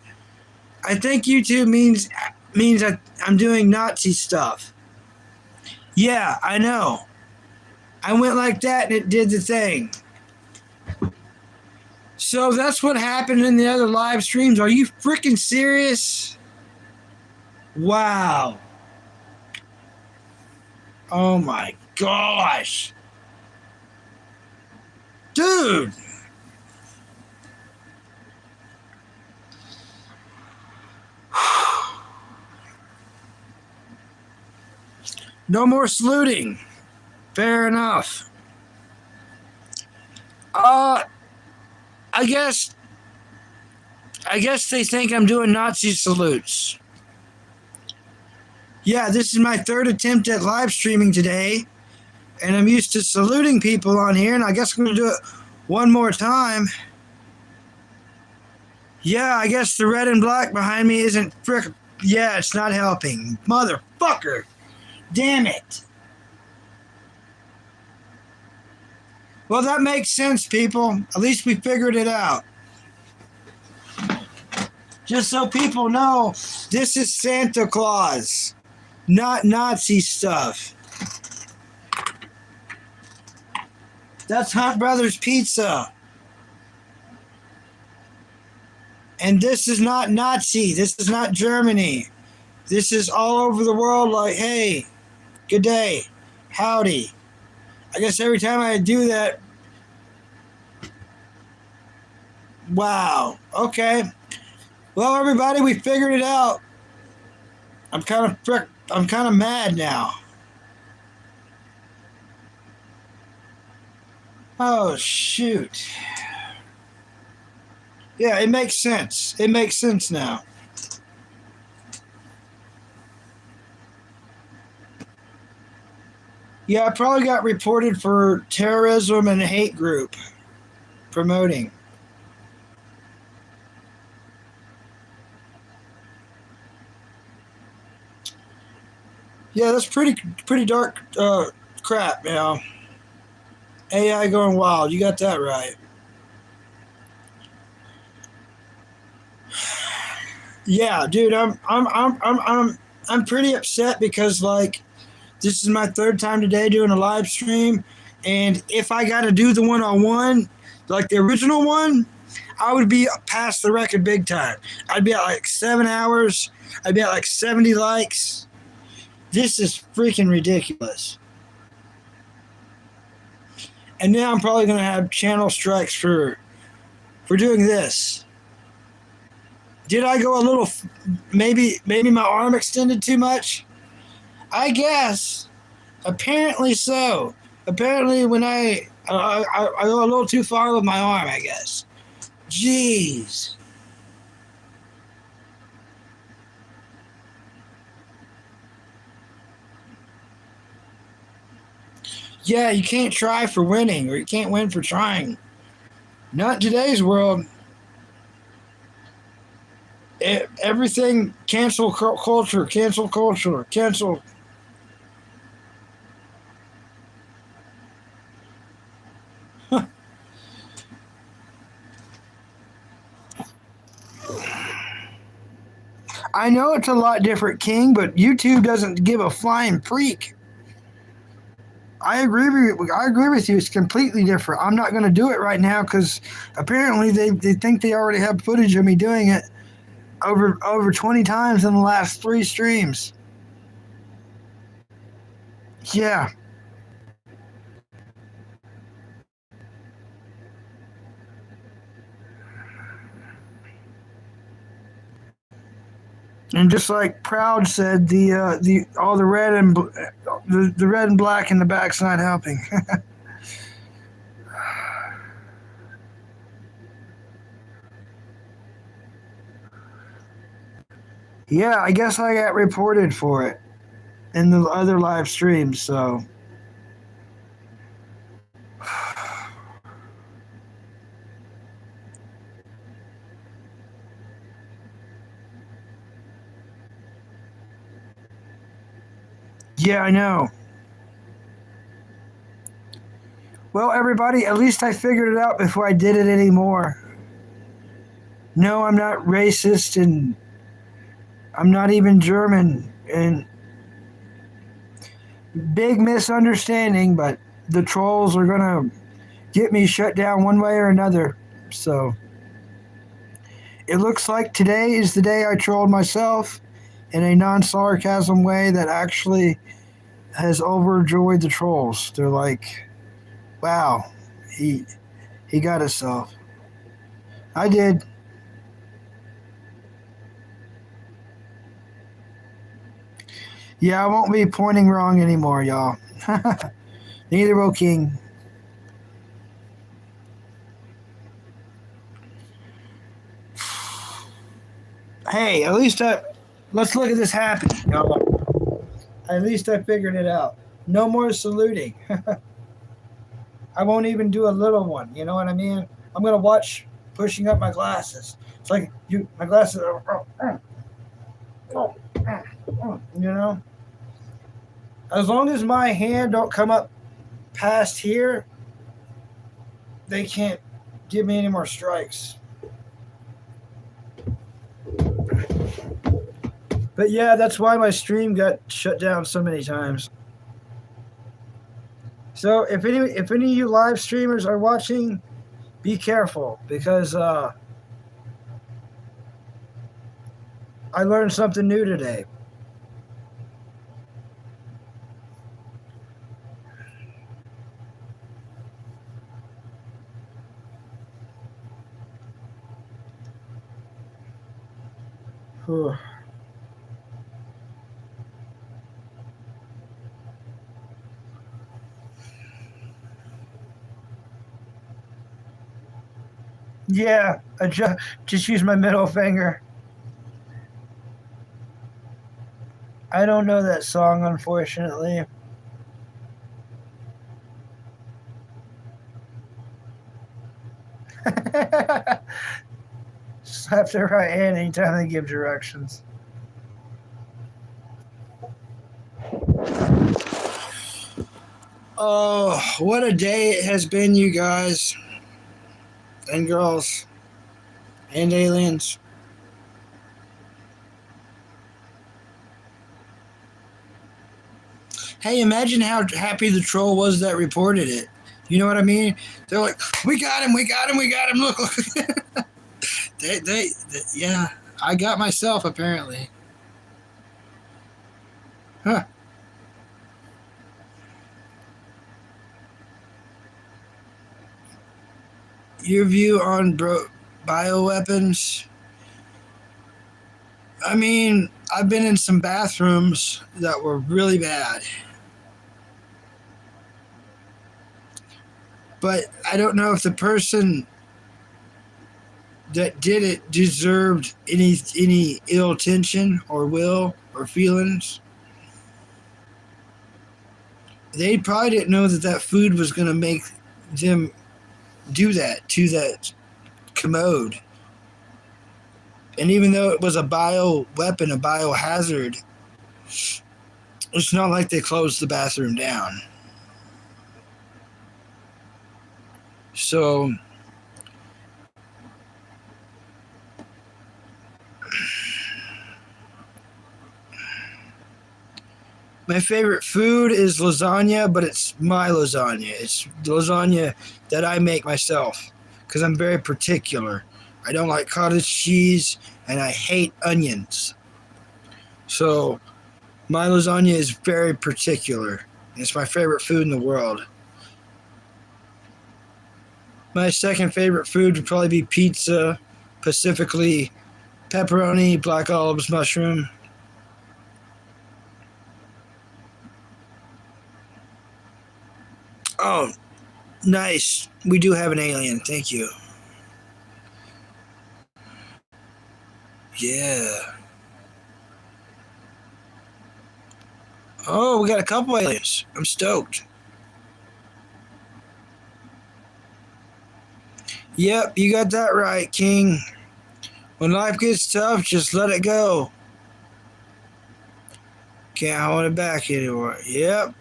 I think YouTube means that I'm doing Nazi stuff. Yeah, I know. I went like that and it did the thing. So that's what happened in the other live streams. Are you freaking serious? Wow. Oh my gosh. Dude. No more saluting. Fair enough. I guess they think I'm doing Nazi salutes. Yeah, this is my third attempt at live streaming today, and I'm used to saluting people on here, and I guess I'm going to do it one more time. Yeah, I guess the red and black behind me isn't frick. Yeah, it's not helping. Motherfucker. Damn it. Well, that makes sense, people. At least we figured it out. Just so people know, this is Santa Claus, not Nazi stuff. That's Hunt Brothers Pizza. And this is not Nazi. This is not Germany. This is all over the world like, hey, good day, howdy. I guess every time I do that, wow, okay. Well, everybody, we figured it out. I'm kind of mad now. Oh, shoot. Yeah, it makes sense. It makes sense now. Yeah, I probably got reported for terrorism and hate group promoting. Yeah, that's pretty dark crap, you know. AI going wild. You got that right. Yeah, dude, I'm pretty upset because like this is my third time today doing a live stream, and if I got to do the one-on-one, like the original one, I would be past the record big time. I'd be at like 7 hours. I'd be at like 70 likes. This is freaking ridiculous. And now I'm probably gonna have channel strikes for doing this. Did I go a little? Maybe my arm extended too much. I guess. Apparently so. Apparently, when I go a little too far with my arm, I guess. Jeez. Yeah, you can't try for winning, or you can't win for trying. Not in today's world. Everything culture, cancel culture, cancel. I know it's a lot different, King, but YouTube doesn't give a flying freak. I agree with you. I agree with you. It's completely different. I'm not going to do it right now because apparently they think they already have footage of me doing it over 20 times in the last three streams. Yeah, and just like Proud said, the all the red and the red and black in the back's not helping. Yeah, I guess I got reported for it in the other live streams. So yeah, I know. Well, everybody, at least I figured it out before I did it anymore. No, I'm not racist, and I'm not even German. And big misunderstanding, but the trolls are gonna get me shut down one way or another. So it looks like today is the day I trolled myself in a non sarcasm way that actually has overjoyed the trolls. They're like, wow, he he got himself. I did. Yeah, I won't be pointing wrong anymore, y'all. Neither will King. Hey, at least let's look at this happening, y'all. At least I figured it out. No more saluting. I won't even do a little one. You know what I mean? I'm gonna watch pushing up my glasses. It's like my glasses are, you know. As long as my hand don't come up past here, they can't give me any more strikes. But yeah, that's why my stream got shut down so many times. So if any of you live streamers are watching, be careful because I learned something new today. Yeah, I just use my middle finger. I don't know that song, unfortunately. Slap their right hand anytime they give directions. Oh, what a day it has been, you guys and girls and aliens. Hey, imagine how happy the troll was that reported it. You know what I mean? They're like, we got him, we got him, we got him. Look, look. Yeah, I got myself apparently. Huh. Your view on bioweapons? I mean, I've been in some bathrooms that were really bad. But I don't know if the person that did it deserved any ill intention or will or feelings. They probably didn't know that that food was going to make them do that to that commode. And even though it was a bio weapon, a biohazard, it's not like they closed the bathroom down. So my favorite food is lasagna, but it's my lasagna. It's the lasagna that I make myself because I'm very particular. I don't like cottage cheese and I hate onions. So my lasagna is very particular. It's my favorite food in the world. My second favorite food would probably be pizza, specifically pepperoni, black olives, mushroom. Oh, nice. We do have an alien. Thank you. Yeah. Oh, we got a couple aliens. I'm stoked. Yep, you got that right, King. When life gets tough, just let it go. Can't hold it back anymore. Yep.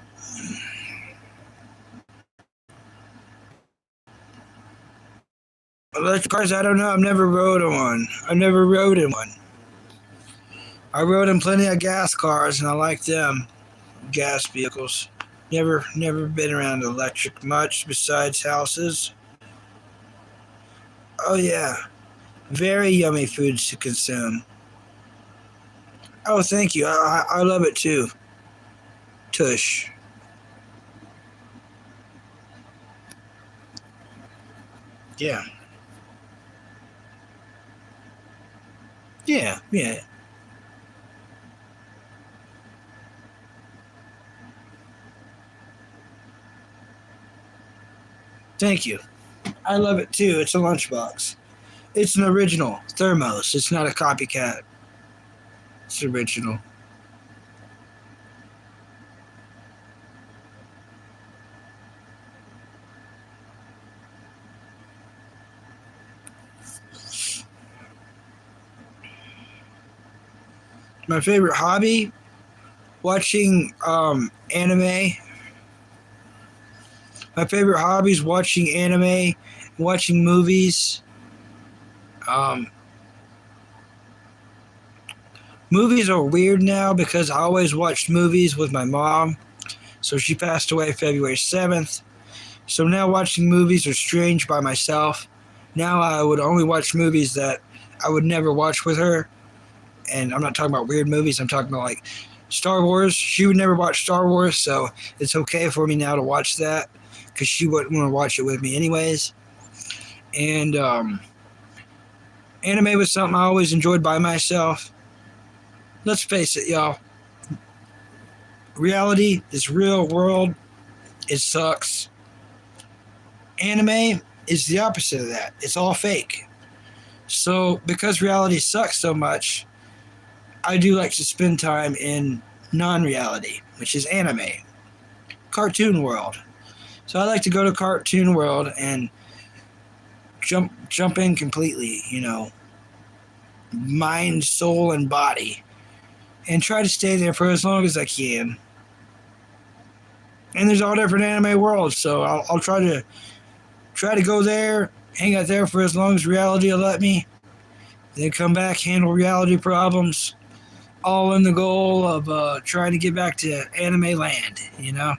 Electric cars, I don't know. I've never rode in one. I've never rode in one. I rode in plenty of gas cars, and I like them. Gas vehicles. Never been around electric much besides houses. Oh yeah, very yummy foods to consume. Oh, thank you. I love it too. Tush. Yeah. Yeah. Yeah. Thank you. I love it too. It's a lunchbox. It's an original thermos. It's not a copycat. It's original. My favorite hobby: watching anime. My favorite hobby is watching anime, watching movies. Um, Movies are weird now because I always watched movies with my mom. So she passed away February 7th. So now watching movies are strange by myself. Now I would only watch movies that I would never watch with her. And I'm not talking about weird movies. I'm talking about like Star Wars. She would never watch Star Wars, so it's okay for me now to watch that because she wouldn't want to watch it with me anyways. And anime was something I always enjoyed by myself. Let's face it, y'all. Reality is real world. It sucks. Anime is the opposite of that. It's all fake. So because reality sucks so much, I do like to spend time in non-reality, which is anime, cartoon world. So I like to go to cartoon world and jump in completely, mind, soul, and body, and try to stay there for as long as I can. And there's all different anime worlds, so I'll try to go there, hang out there for as long as reality will let me, then come back, handle reality problems, all in the goal of trying to get back to anime land, you know?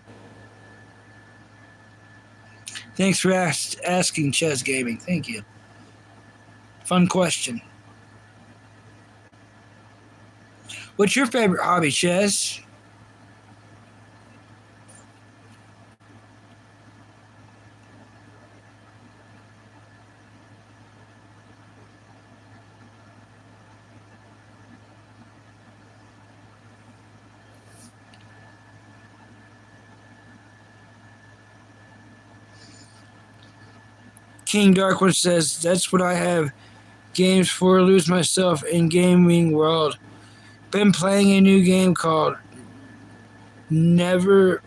Thanks for asking, Chess Gaming. Thank you. Fun question. What's your favorite hobby, Chess? King Darkwood says, that's what I have games for, lose myself in gaming world. Been playing a new game called Neverness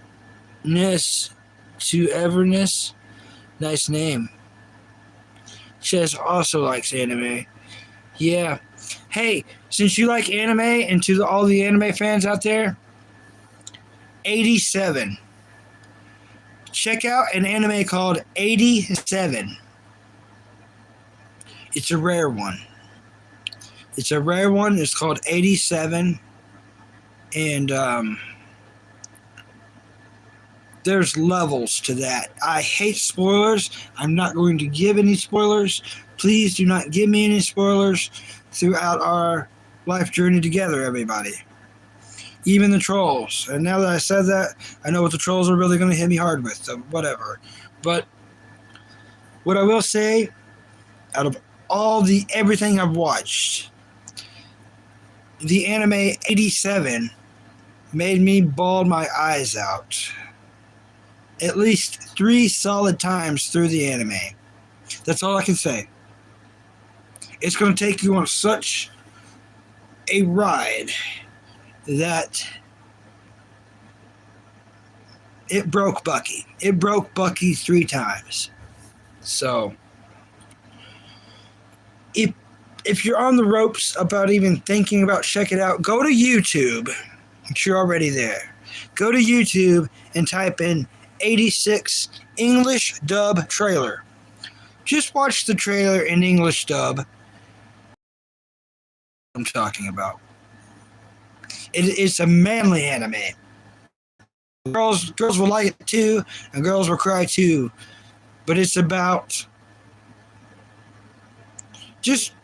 to Everness. Nice name. Chess also likes anime. Yeah. Hey, since you like anime, and to all the anime fans out there, 87. Check out an anime called 87. It's a rare one. It's called 87. And there's levels to that. I hate spoilers. I'm not going to give any spoilers. Please do not give me any spoilers throughout our life journey together, everybody. Even the trolls. And now that I said that, I know what the trolls are really going to hit me hard with, so whatever. But what I will say, out of everything I've watched, the anime 87 made me bawl my eyes out at least 3 solid times through the anime. That's all I can say. It's going to take you on such a ride that it broke Bucky. It broke Bucky 3 times. So if you're on the ropes about even thinking about checking it out, go to YouTube. You're already there. Go to YouTube and type in 86 English dub trailer. Just watch the trailer in English dub. I'm talking about. It's a manly anime. Girls will like it too, and girls will cry too. But it's about just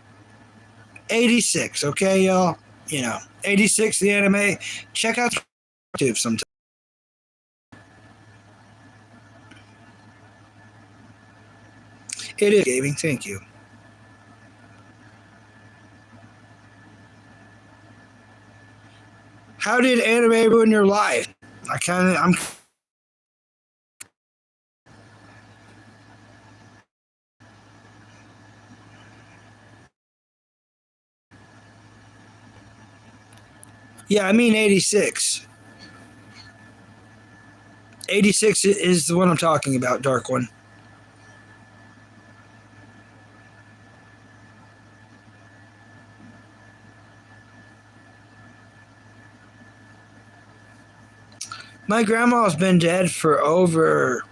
86, okay, y'all? 86 the anime. Check out YouTube sometime. It is gaming. Thank you. How did anime ruin your life? I'm Yeah, I mean 86. 86 is the one I'm talking about, Dark One. My grandma's been dead for over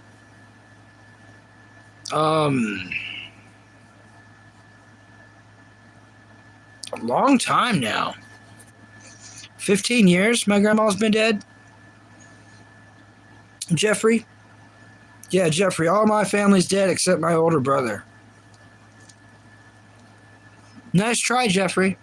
a long time now. 15 years my grandma's been dead. Jeffrey. Yeah, Jeffrey. All my family's dead except my older brother. Nice try, Jeffrey.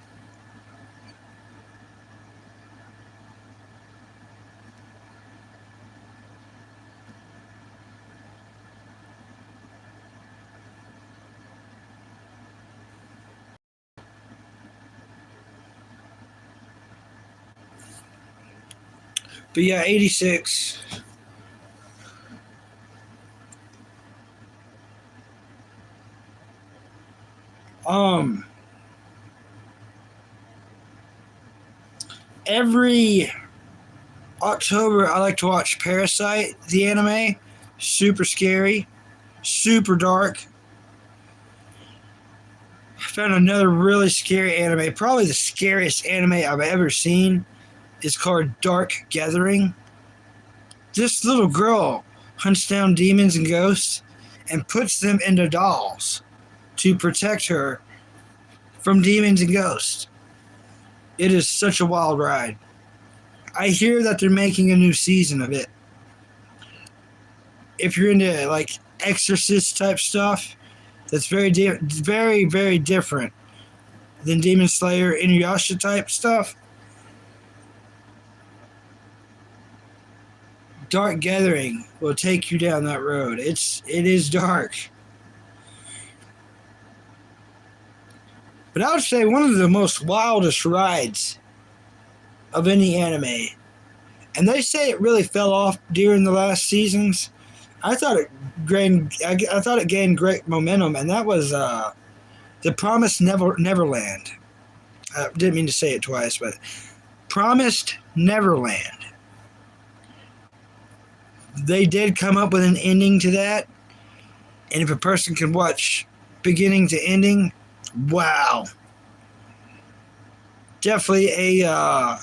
But yeah, 86. Every October I like to watch Parasite, the anime. Super scary, super dark. I found another really scary anime, probably the scariest anime I've ever seen. It's called Dark Gathering. This little girl hunts down demons and ghosts and puts them into dolls to protect her from demons and ghosts. It is such a wild ride. I hear that they're making a new season of it. If you're into like Exorcist type stuff, that's very, very different than Demon Slayer, Inuyasha type stuff. Dark Gathering will take you down that road. It is dark. But I would say one of the most wildest rides of any anime. And they say it really fell off during the last seasons. I thought it gained great momentum, and that was The Promised Neverland. I didn't mean to say it twice, but Promised Neverland. They did come up with an ending to that, and if a person can watch beginning to ending, wow. Definitely a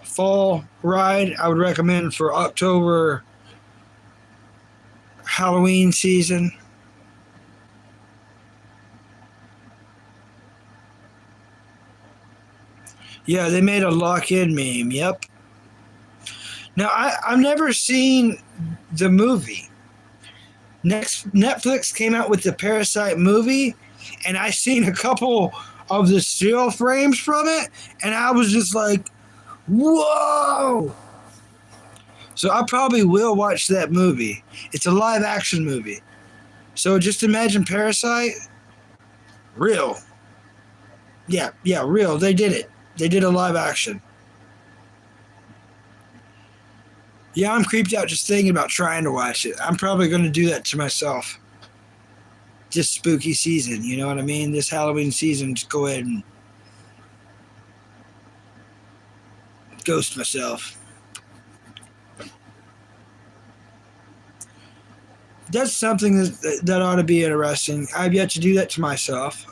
fall ride I would recommend for October Halloween season. Yeah, they made a lock-in meme. Yep. Now, I've never seen the movie. Netflix came out with the Parasite movie, and I seen a couple of the still frames from it, and I was just like, whoa! So I probably will watch that movie. It's a live-action movie. So just imagine Parasite. Real. Yeah, real. They did it. They did a live-action. Yeah, I'm creeped out just thinking about trying to watch it. I'm probably going to do that to myself. This spooky season, you know what I mean? This Halloween season, just go ahead and ghost myself. That's something that ought to be interesting. I've yet to do that to myself.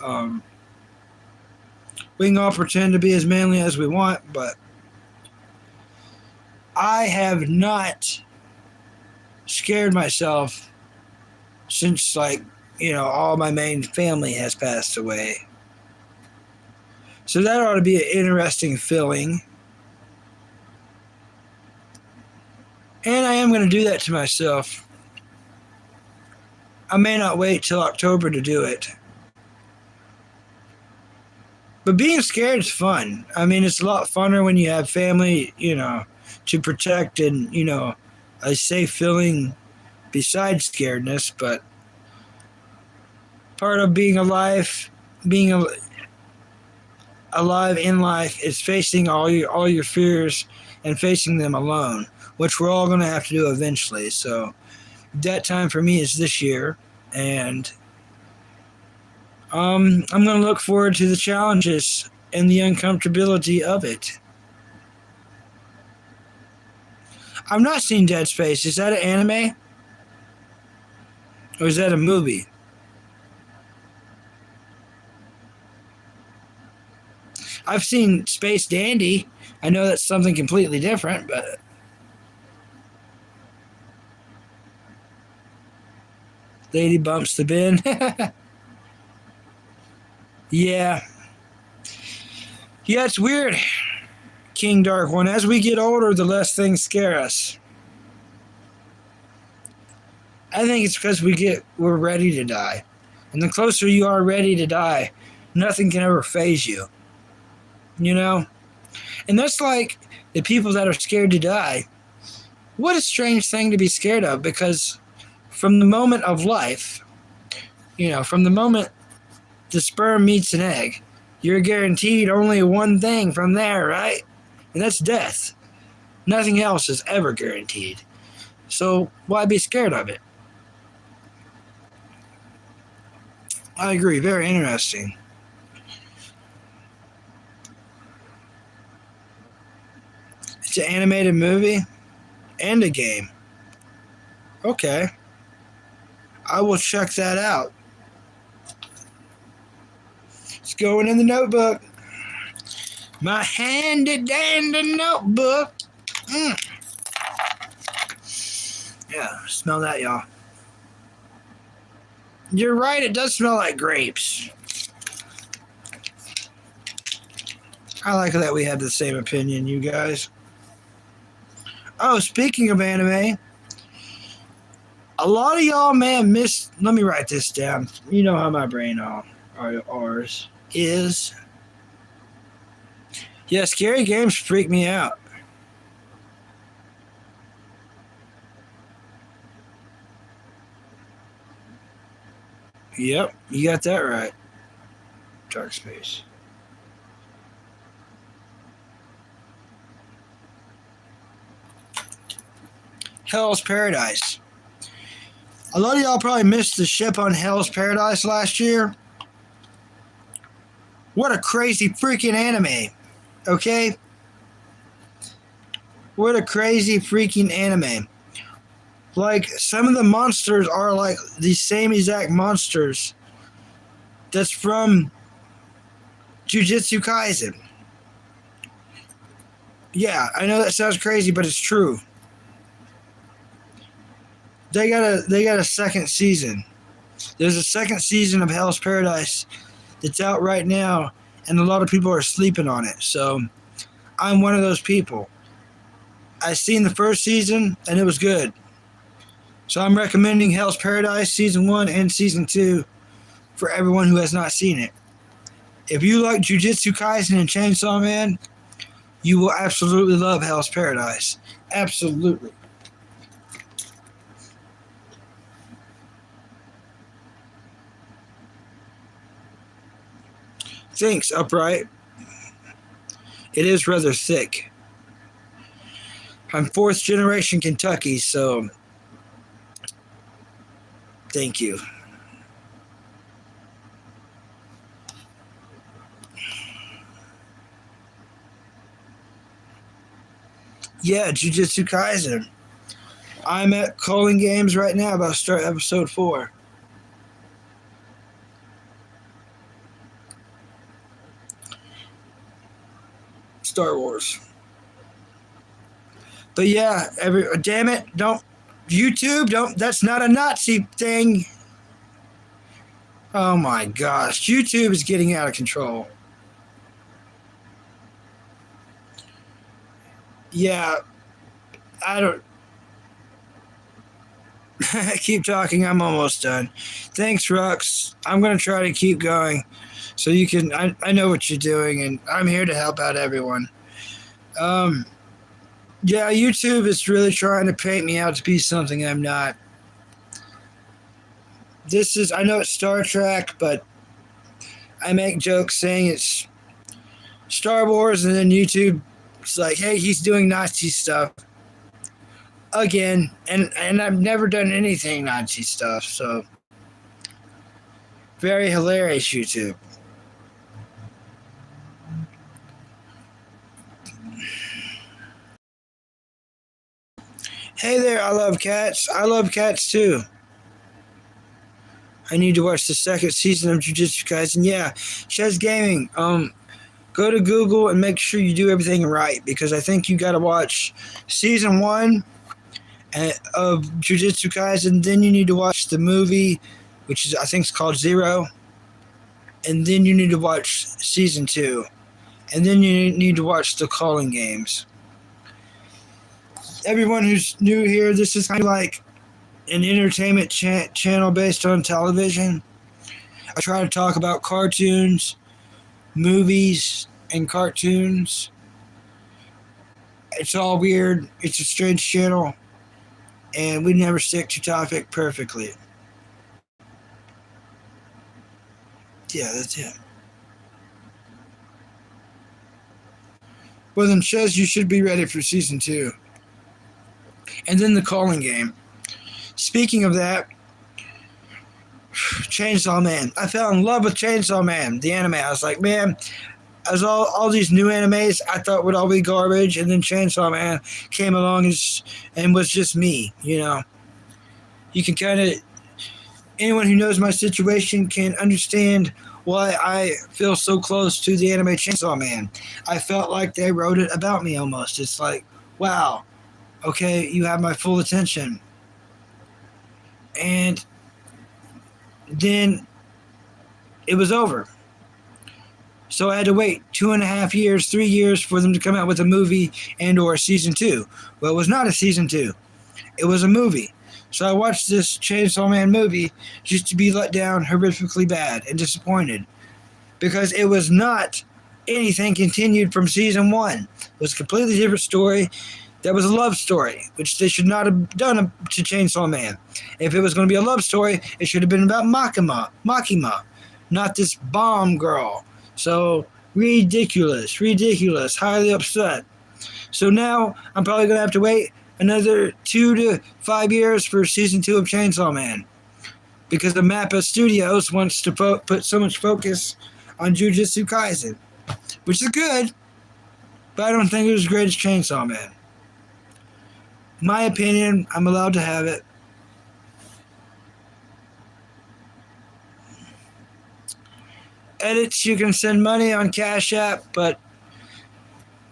We can all pretend to be as manly as we want, but I have not scared myself since, like, you know, all my main family has passed away. So that ought to be an interesting feeling. And I am going to do that to myself. I may not wait till October to do it. But being scared is fun. I mean, it's a lot funner when you have family, you know, to protect and, you know, a safe feeling besides scaredness. But part of being alive in life is facing all your fears and facing them alone, which we're all going to have to do eventually. So that time for me is this year, and I'm going to look forward to the challenges and the uncomfortability of it. I've not seen Dead Space. Is that an anime? Or is that a movie? I've seen Space Dandy. I know that's something completely different, but Lady bumps the bin. Yeah. Yeah, it's weird, King Dark One. As we get older, the less things scare us. I think it's because we're ready to die. And the closer you are ready to die, nothing can ever faze you. You know? And that's like the people that are scared to die. What a strange thing to be scared of, because from the moment of life, you know, from the moment the sperm meets an egg, you're guaranteed only one thing from there, right? And that's death. Nothing else is ever guaranteed. So why be scared of it? I agree. Very interesting. It's an animated movie and a game. Okay. I will check that out. It's going in the notebook. My handy dandy notebook. Smell that, y'all. You're right, it does smell like grapes. I like that we have the same opinion, you guys. Oh, speaking of anime, a lot of y'all, man, missed. Let me write this down. You know how my brain ours is. Yeah, scary games freak me out. Yep, you got that right. Dark space. Hell's Paradise. A lot of y'all probably missed the ship on Hell's Paradise last year. What a crazy freaking anime. Okay? What a crazy freaking anime. Like, some of the monsters are like the same exact monsters that's from Jujutsu Kaisen. Yeah, I know that sounds crazy, but it's true. They got a second season. There's a second season of Hell's Paradise that's out right now, and a lot of people are sleeping on it. So I'm one of those people. I seen the first season and it was good. So I'm recommending Hell's Paradise Season 1 and Season 2 for everyone who has not seen it. If you like Jujutsu Kaisen and Chainsaw Man, you will absolutely love Hell's Paradise. Absolutely. Thanks, Upright. It is rather thick. I'm fourth generation Kentucky, so thank you. Yeah, Jujutsu Kaisen. I'm at calling games right now about to start episode 4. Star Wars. But yeah, damn it, don't that's not a Nazi thing. Oh my gosh, YouTube is getting out of control. Yeah, I don't keep talking, I'm almost done. Thanks, Rux. I'm going to try to keep going so you can, I know what you're doing, and I'm here to help out everyone. Yeah, YouTube is really trying to paint me out to be something I'm not. I know it's Star Trek, but I make jokes saying it's Star Wars, and then YouTube, it's like, hey, he's doing Nazi stuff again, and I've never done anything Nazi stuff, so very hilarious, YouTube. Hey there, I love cats. I love cats too. I need to watch the second season of Jujutsu Kaisen. Yeah, Chez Gaming. Go to Google and make sure you do everything right, because I think you got to watch season 1 of Jujutsu Kaisen. Then you need to watch the movie, which is I think it's called Zero, and then you need to watch season 2, and then you need to watch the calling games. Everyone who's new here, this is kind of like an entertainment channel based on television. I try to talk about cartoons, movies, and cartoons. It's all weird. It's a strange channel, and we never stick to topic perfectly. Yeah, that's it. Well, then, Chez, you should be ready for season 2. And then the calling game. Speaking of that, Chainsaw Man. I fell in love with Chainsaw Man, the anime. I was like, man, as all these new animes I thought would all be garbage, and then Chainsaw Man came along and was just me, you know. You can kind of, anyone who knows my situation can understand why I feel so close to the anime Chainsaw Man. I felt like they wrote it about me almost. It's like, wow, okay, you have my full attention. and then it was over. So I had to wait 2.5 years, 3 years for them to come out with a movie and or a season 2. Well, it was not a season 2. It was a movie. So I watched this Chainsaw Man movie just to be let down horrifically bad and disappointed. Because it was not anything continued from season 1. It was a completely different story. That was a love story, which they should not have done to Chainsaw Man. If it was going to be a love story, it should have been about Makima, not this bomb girl. So, ridiculous, highly upset. So now, I'm probably going to have to wait another 2 to 5 years for season 2 of Chainsaw Man. Because the Mappa Studios wants to put so much focus on Jujutsu Kaisen. Which is good, but I don't think it was as great as Chainsaw Man. My opinion, I'm allowed to have it. Edits, you can send money on Cash App, but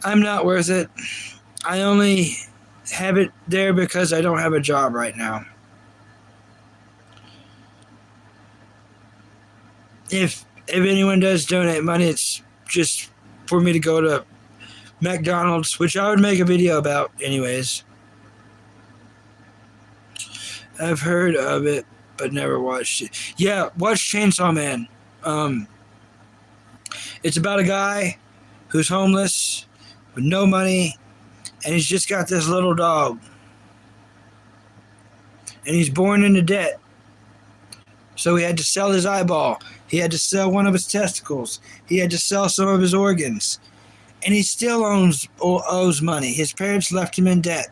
I'm not worth it. I only have it there because I don't have a job right now. If anyone does donate money, it's just for me to go to McDonald's, which I would make a video about anyways. I've heard of it, but never watched it. Yeah, watch Chainsaw Man. It's about a guy who's homeless with no money, and he's just got this little dog. And he's born into debt. So he had to sell his eyeball. He had to sell one of his testicles. He had to sell some of his organs. And he still owes money. His parents left him in debt.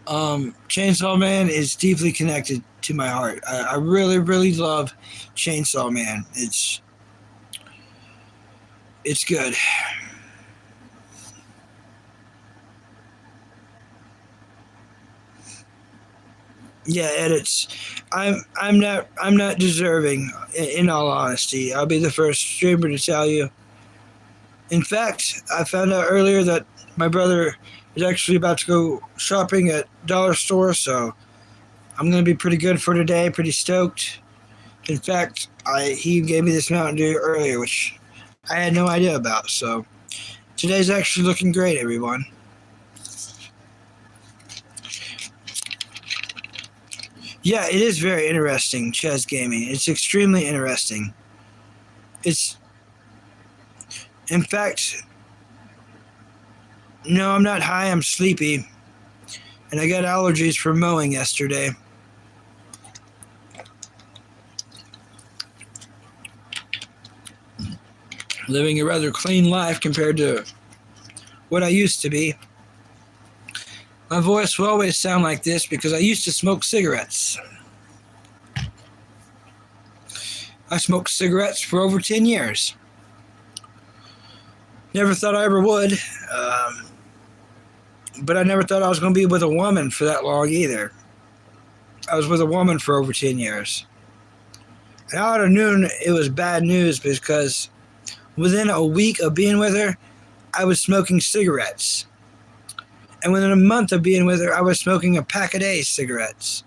Chainsaw Man is deeply connected to my heart. I really, really love Chainsaw Man. It's good. Yeah, edits. I'm not deserving. In all honesty, I'll be the first streamer to tell you. In fact, I found out earlier that my brother is actually about to go shopping at Dollar Store, so I'm going to be pretty good for today, pretty stoked. In fact, he gave me this Mountain Dew earlier, which I had no idea about, so today's actually looking great, everyone. Yeah, it is very interesting, chess gaming. It's extremely interesting. In fact, no, I'm not high, I'm sleepy. And I got allergies from mowing yesterday. Living a rather clean life compared to what I used to be. My voice will always sound like this because I used to smoke cigarettes. I smoked cigarettes for over 10 years. Never thought I ever would. But I never thought I was going to be with a woman for that long either. I was with a woman for over 10 years. And I would have known it was bad news because within a week of being with her, I was smoking cigarettes. And within a month of being with her, I was smoking a pack a day cigarettes.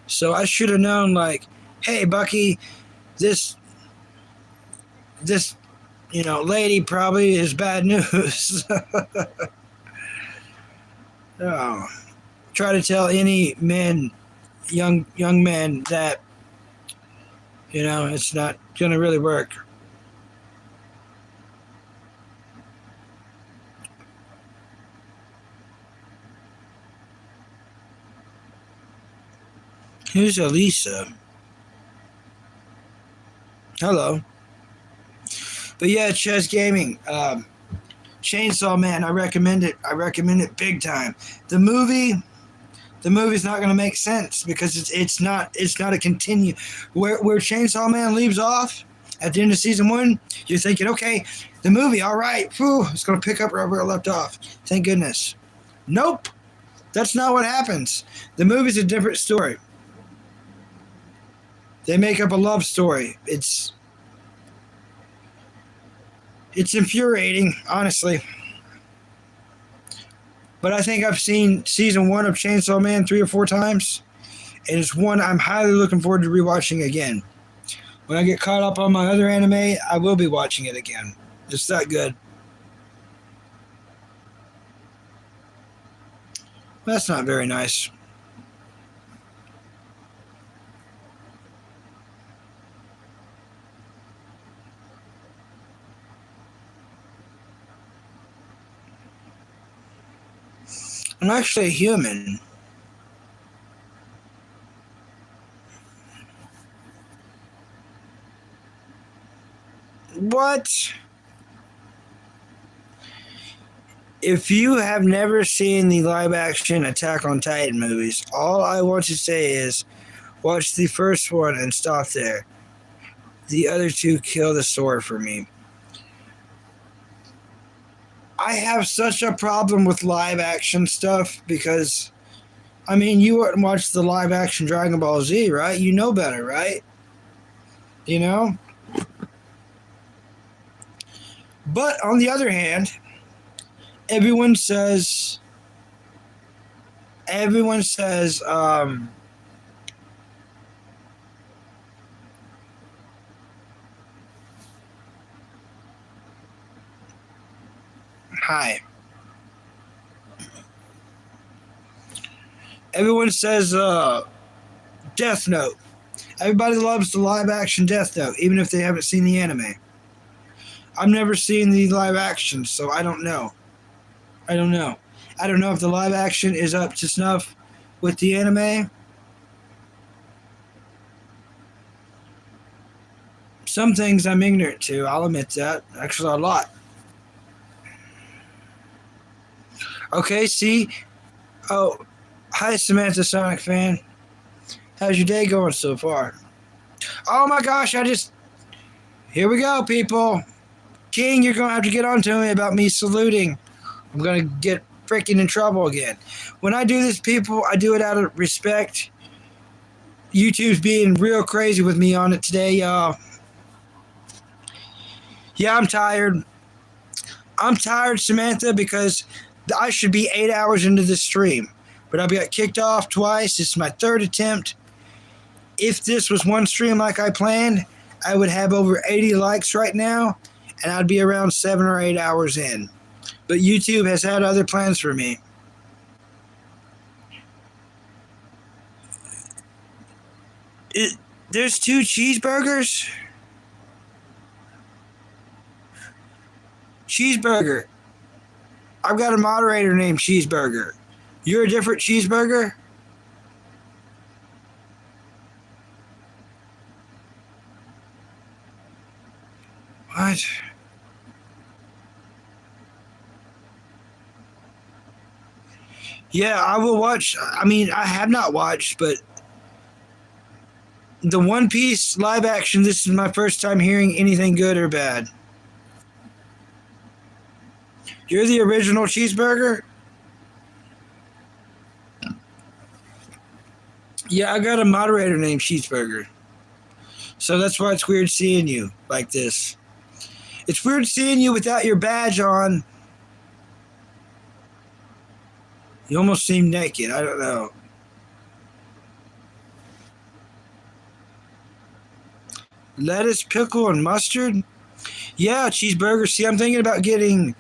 So I should have known, like, hey, Bucky, this lady probably is bad news. Oh, try to tell any man, young man, that, it's not going to really work. Who's Elisa? Hello. But yeah, chess gaming. Chainsaw Man, I recommend it. I recommend it big time. The movie's not going to make sense because it's not a continue. Where Chainsaw Man leaves off at the end of season 1, you're thinking, okay, the movie, all right, whew, it's going to pick up right where it left off. Thank goodness. Nope, that's not what happens. The movie's a different story. They make up a love story. It's infuriating, honestly. But I think I've seen season 1 of Chainsaw Man 3 or 4 times. and it's one I'm highly looking forward to rewatching again. When I get caught up on my other anime, I will be watching it again. It's that good. That's not very nice. I'm actually a human. What? If you have never seen the live action Attack on Titan movies, all I want to say is watch the first one and stop there. The other two kill the story for me. I have such a problem with live action stuff because, I mean, you wouldn't watch the live action Dragon Ball Z, right? You know better, right? You know? But on the other hand, everyone says, everyone says, hi. Everyone says, Death Note. Everybody loves the live action Death Note, even if they haven't seen the anime. I've never seen the live action, so I don't know. I don't know. I don't know if the live action is up to snuff with the anime. Some things I'm ignorant to, I'll admit that. Actually, a lot. Okay, see? Oh, hi, Samantha Sonic fan. How's your day going so far? Oh my gosh, Here we go, people. King, you're going to have to get on to me about me saluting. I'm going to get freaking in trouble again. When I do this, people, I do it out of respect. YouTube's being real crazy with me on it today, y'all. Yeah, I'm tired. I'm tired, Samantha, because I should be 8 hours into this stream. But I got kicked off twice. This is my third attempt. If this was one stream like I planned, I would have over 80 likes right now, and I'd be around 7 or 8 hours in. But YouTube has had other plans for me. There's 2 cheeseburgers? Cheeseburger. I've got a moderator named Cheeseburger. You're a different cheeseburger? What? Yeah, I will watch. I mean, I have not watched, but the One Piece live action, this is my first time hearing anything good or bad. You're the original cheeseburger? Yeah, I got a moderator named Cheeseburger. So that's why it's weird seeing you like this. It's weird seeing you without your badge on. You almost seem naked. I don't know. Lettuce, pickle, and mustard? Yeah, cheeseburger. See, I'm thinking about getting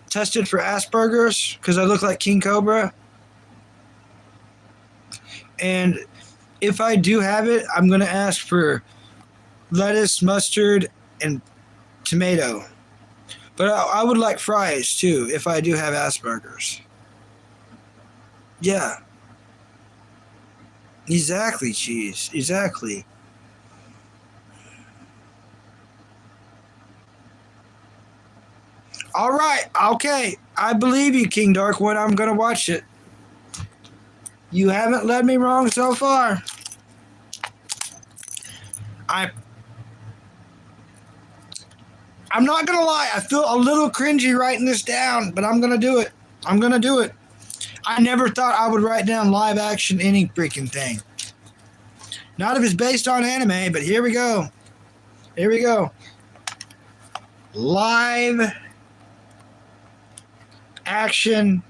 tested for Asperger's because I look like King Cobra. And if I do have it, I'm going to ask for lettuce, mustard, and tomato. But I would like fries too if I do have Asperger's. Yeah. Exactly, cheese. Exactly. All right. Okay. I believe you, King Dark One. I'm going to watch it. You haven't led me wrong so far. I'm not going to lie. I feel a little cringy writing this down, but I'm going to do it. I'm going to do it. I never thought I would write down live action any freaking thing. Not if it's based on anime, but here we go. Here we go. Live action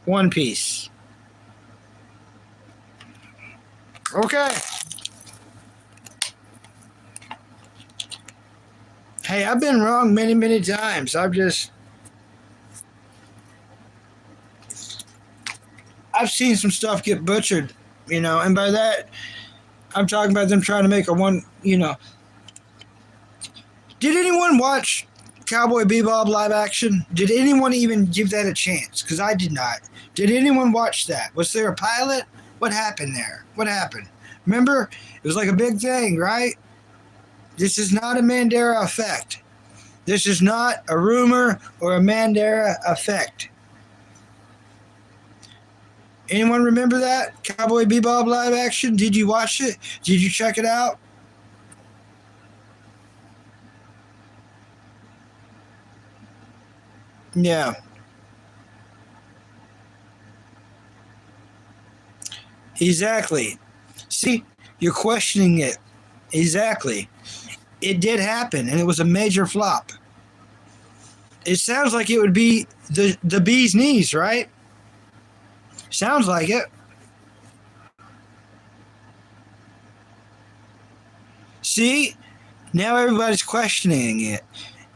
One Piece. Okay. Hey, I've been wrong many, many times. I've seen some stuff get butchered, and by that, I'm talking about them trying to make a one. Did anyone watch Cowboy Bebop live action? Did anyone even give that a chance? Because I did not. Did anyone watch that? Was there a pilot? What happened there? What happened? Remember, it was like a big thing, right? This is not a Mandela effect. This is not a rumor or a Mandela effect. Anyone remember that? Cowboy Bebop live action? Did you watch it? Did you check it out? Yeah, exactly. See, you're questioning it. Exactly. It did happen, and it was a major flop. It sounds like it would be the bee's knees, right? Sounds like it. See, now everybody's questioning it.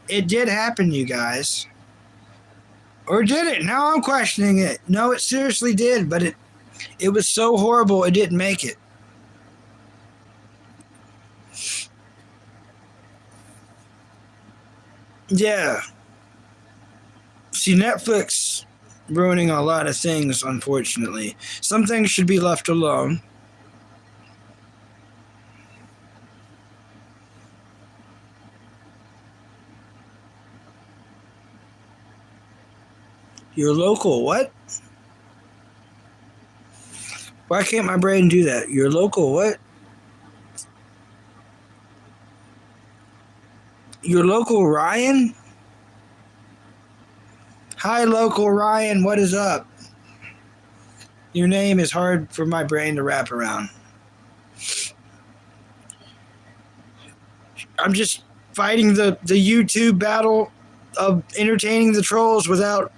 It did happen, you guys. Or did it? Now I'm questioning it. No, it seriously did, but it was so horrible it didn't make it. Yeah. See, Netflix ruining a lot of things, unfortunately. Some things should be left alone. Your local what? Why can't my brain do that? Your local what? Your local Ryan? Hi, local Ryan. What is up? Your name is hard for my brain to wrap around. I'm just fighting the YouTube battle of entertaining the trolls without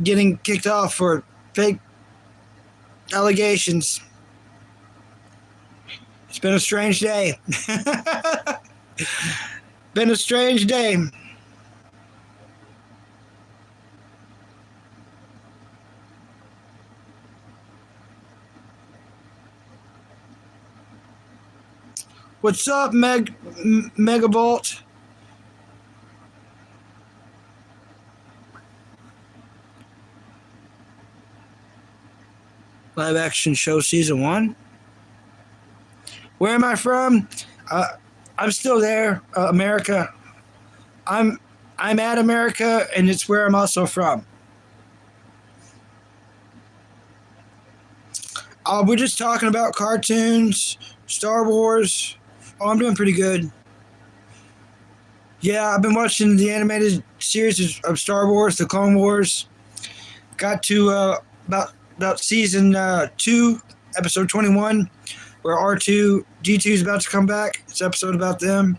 getting kicked off for fake allegations. It's been a strange day. Been a strange day. What's up, Megavolt? Live action show season 1. Where am I from? I'm still there, America. I'm I'm at America, and it's where I'm also from. We're just talking about cartoons, Star Wars. Oh, I'm doing pretty good. Yeah, I've been watching the animated series of Star Wars, the Clone Wars. Got to about season 2, episode 21, where R2 D2 is about to come back. It's an episode about them.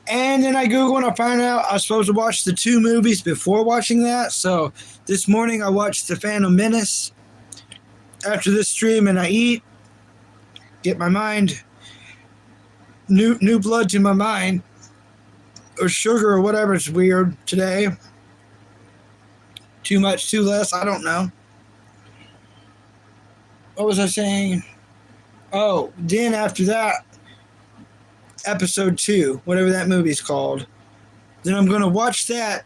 And then I Googled and I found out I was supposed to watch the 2 movies before watching that. So this morning I watched The Phantom Menace. After this stream, and I eat, get my mind, new blood to my mind, or sugar or whatever. It's weird today. Too much, too less, I don't know. What was I saying? Oh, then after that, episode 2, whatever that movie's called, then I'm going to watch that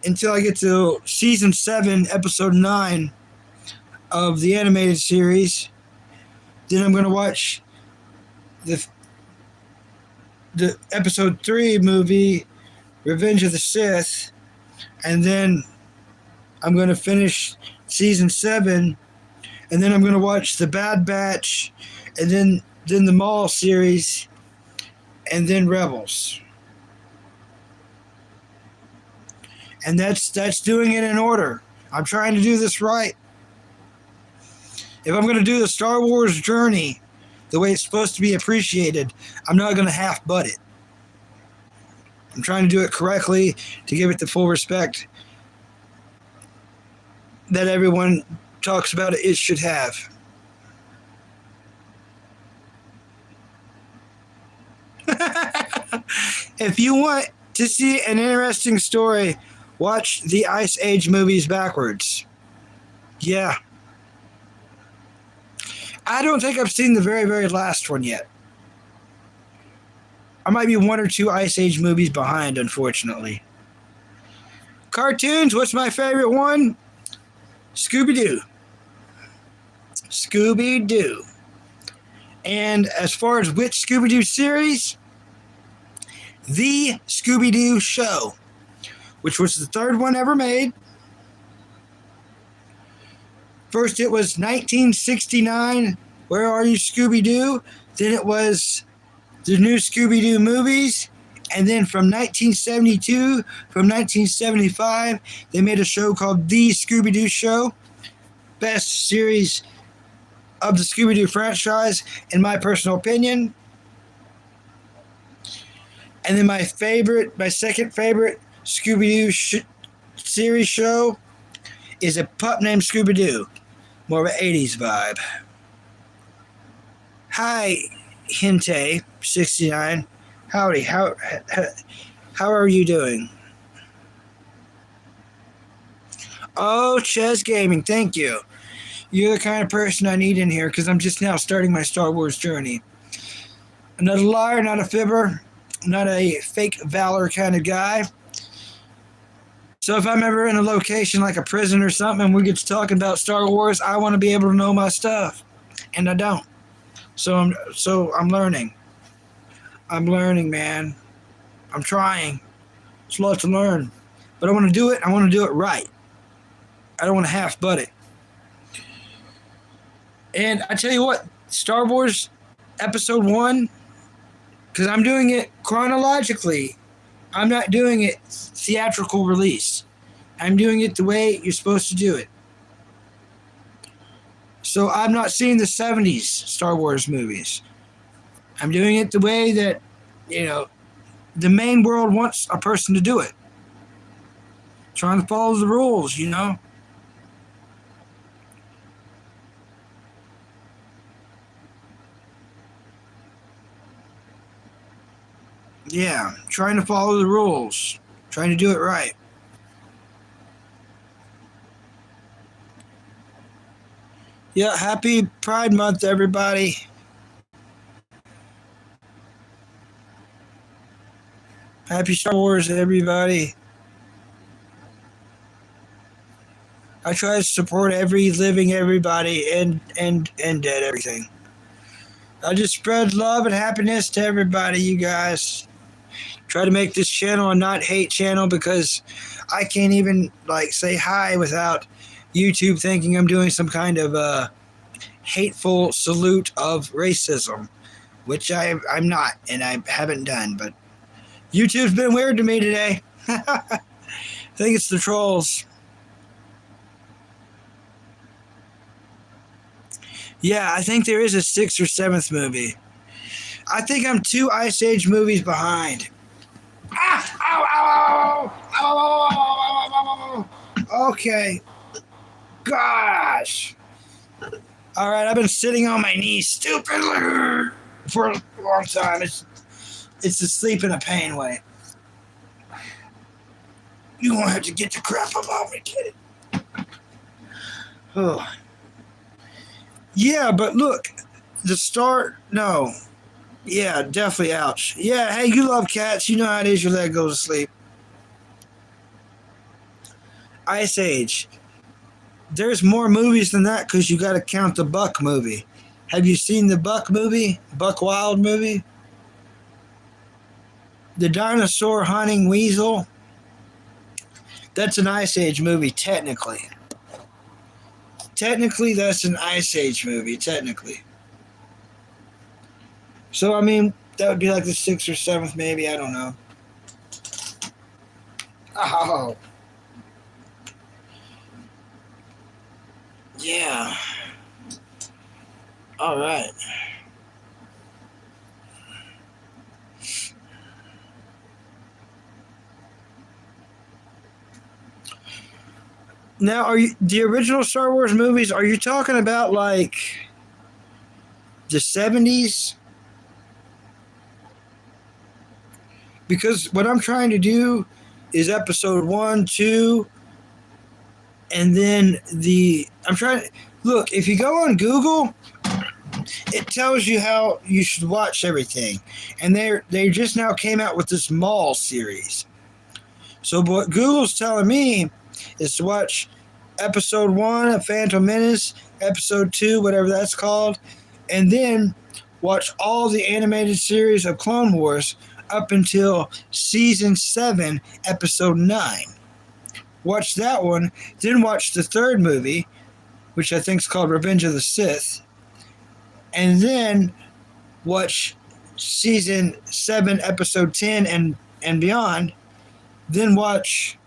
until I get to season 7, episode 9 of the animated series. Then I'm going to watch the episode 3 movie, Revenge of the Sith, and then I'm going to finish season 7, and then I'm going to watch the Bad Batch, and then the Maul series, and then Rebels. And that's doing it in order. I'm trying to do this right. If I'm going to do the Star Wars journey the way it's supposed to be appreciated, I'm not going to half-butt it. I'm trying to do it correctly to give it the full respect that everyone talks about it should have. If you want to see an interesting story, watch the Ice Age movies backwards. Yeah. I don't think I've seen the very, very last one yet. I might be one or two Ice Age movies behind, unfortunately. Cartoons, what's my favorite one? Scooby-Doo. Scooby-Doo. And as far as which Scooby-Doo series, the Scooby-Doo show, which was the third one ever made. First it was 1969, Where Are You, Scooby-Doo? Then it was the new Scooby-Doo movies. And then from 1972, from 1975, they made a show called The Scooby-Doo Show. Best series of the Scooby-Doo franchise, in my personal opinion. And then my second favorite Scooby-Doo series show is A Pup Named Scooby-Doo. More of an 80s vibe. Hi, Hinte69. Howdy, how are you doing? Oh, Ches Gaming, thank you. You're the kind of person I need in here because I'm just now starting my Star Wars journey. Not a liar, not a fibber, not a fake valor kind of guy. So if I'm ever in a location like a prison or something and we get to talking about Star Wars, I want to be able to know my stuff. And I don't. So I'm learning. I'm learning, man. I'm trying. There's a lot to learn. But I want to do it. I want to do it right. I don't want to half-butt it. And I tell you what, Star Wars Episode 1, because I'm doing it chronologically. I'm not doing it theatrical release. I'm doing it the way you're supposed to do it. So I'm not seeing the 70s Star Wars movies. I'm doing it the way that, the main world wants a person to do it. Trying to follow the rules, Yeah, trying to follow the rules. Trying to do it right. Yeah, happy Pride Month, everybody. Happy Star Wars, everybody. I try to support every living everybody and dead everything. I just spread love and happiness to everybody, you guys. Try to make this channel a not hate channel because I can't even say hi without YouTube thinking I'm doing some kind of hateful salute of racism, which I'm not and I haven't done, but YouTube's been weird to me today. I think it's the trolls. Yeah, I think there is a 6th or 7th movie. I think I'm 2 Ice Age movies behind. Ah! Ow, ow, ow, ow, ow, ow, ow, ow, ow. Okay. Gosh. All right, I've been sitting on my knees stupidly for a long time. It's the sleep in a pain way. You won't have to get the crap about me, kid. Oh. Yeah, but look, no. Yeah, definitely ouch. Yeah, hey, you love cats. You know how it is, your leg goes to sleep. Ice Age. There's more movies than that because you got to count the Buck movie. Have you seen the Buck movie? Buck Wild movie? The dinosaur hunting weasel? That's an Ice Age movie, technically. Technically, that's an Ice Age movie, technically. So, I mean, that would be like the 6th or 7th, maybe. I don't know. Oh. Yeah. All right. Now, are you the original Star Wars movies? Are you talking about like the 70s? because what I'm trying to do is episode one, two, and then I'm trying to look. If you go on Google, it tells you how you should watch everything, and they just now came out with this mall series. So what Google's telling me is to watch episode one of Phantom Menace, episode two, whatever that's called, and then watch all the animated series of Clone Wars up until season 7, episode 9. Watch that one, then watch the third movie, which I think is called Revenge of the Sith, and then watch season 7, episode 10 and beyond, then watch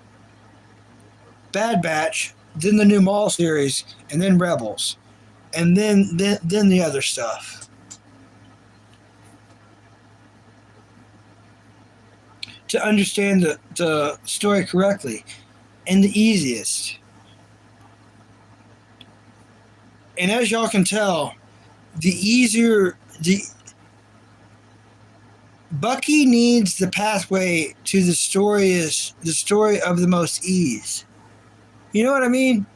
Bad Batch, then the new Maul series, and then Rebels, and then the other stuff. To understand the story correctly, and the easiest. And as y'all can tell, the Bucky needs the pathway to the story is the story of the most ease. You know what I mean?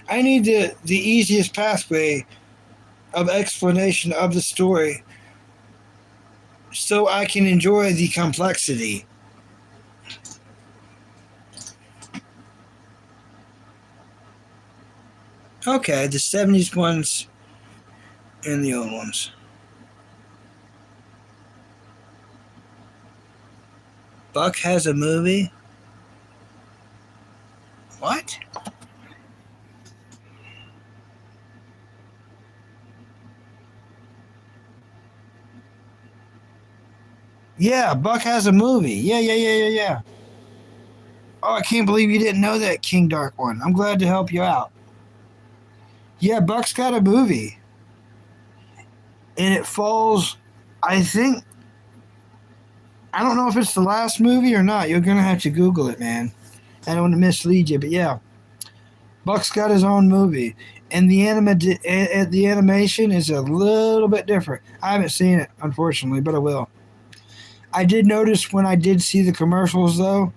I need the easiest pathway of explanation of the story so I can enjoy the complexity. Okay, the 70s ones and the old ones. Buck has a movie? What? Yeah, Buck has a movie. Yeah. Oh, I can't believe you didn't know that, King Dark One. I'm glad to help you out. Yeah, Buck's got a movie. And it falls, I think, I don't know if it's the last movie or not. You're going to have to Google it, man. I don't want to mislead you, but yeah. Buck's got his own movie. And the animation is a little bit different. I haven't seen it, unfortunately, but I will. I did notice when I did see the commercials, though,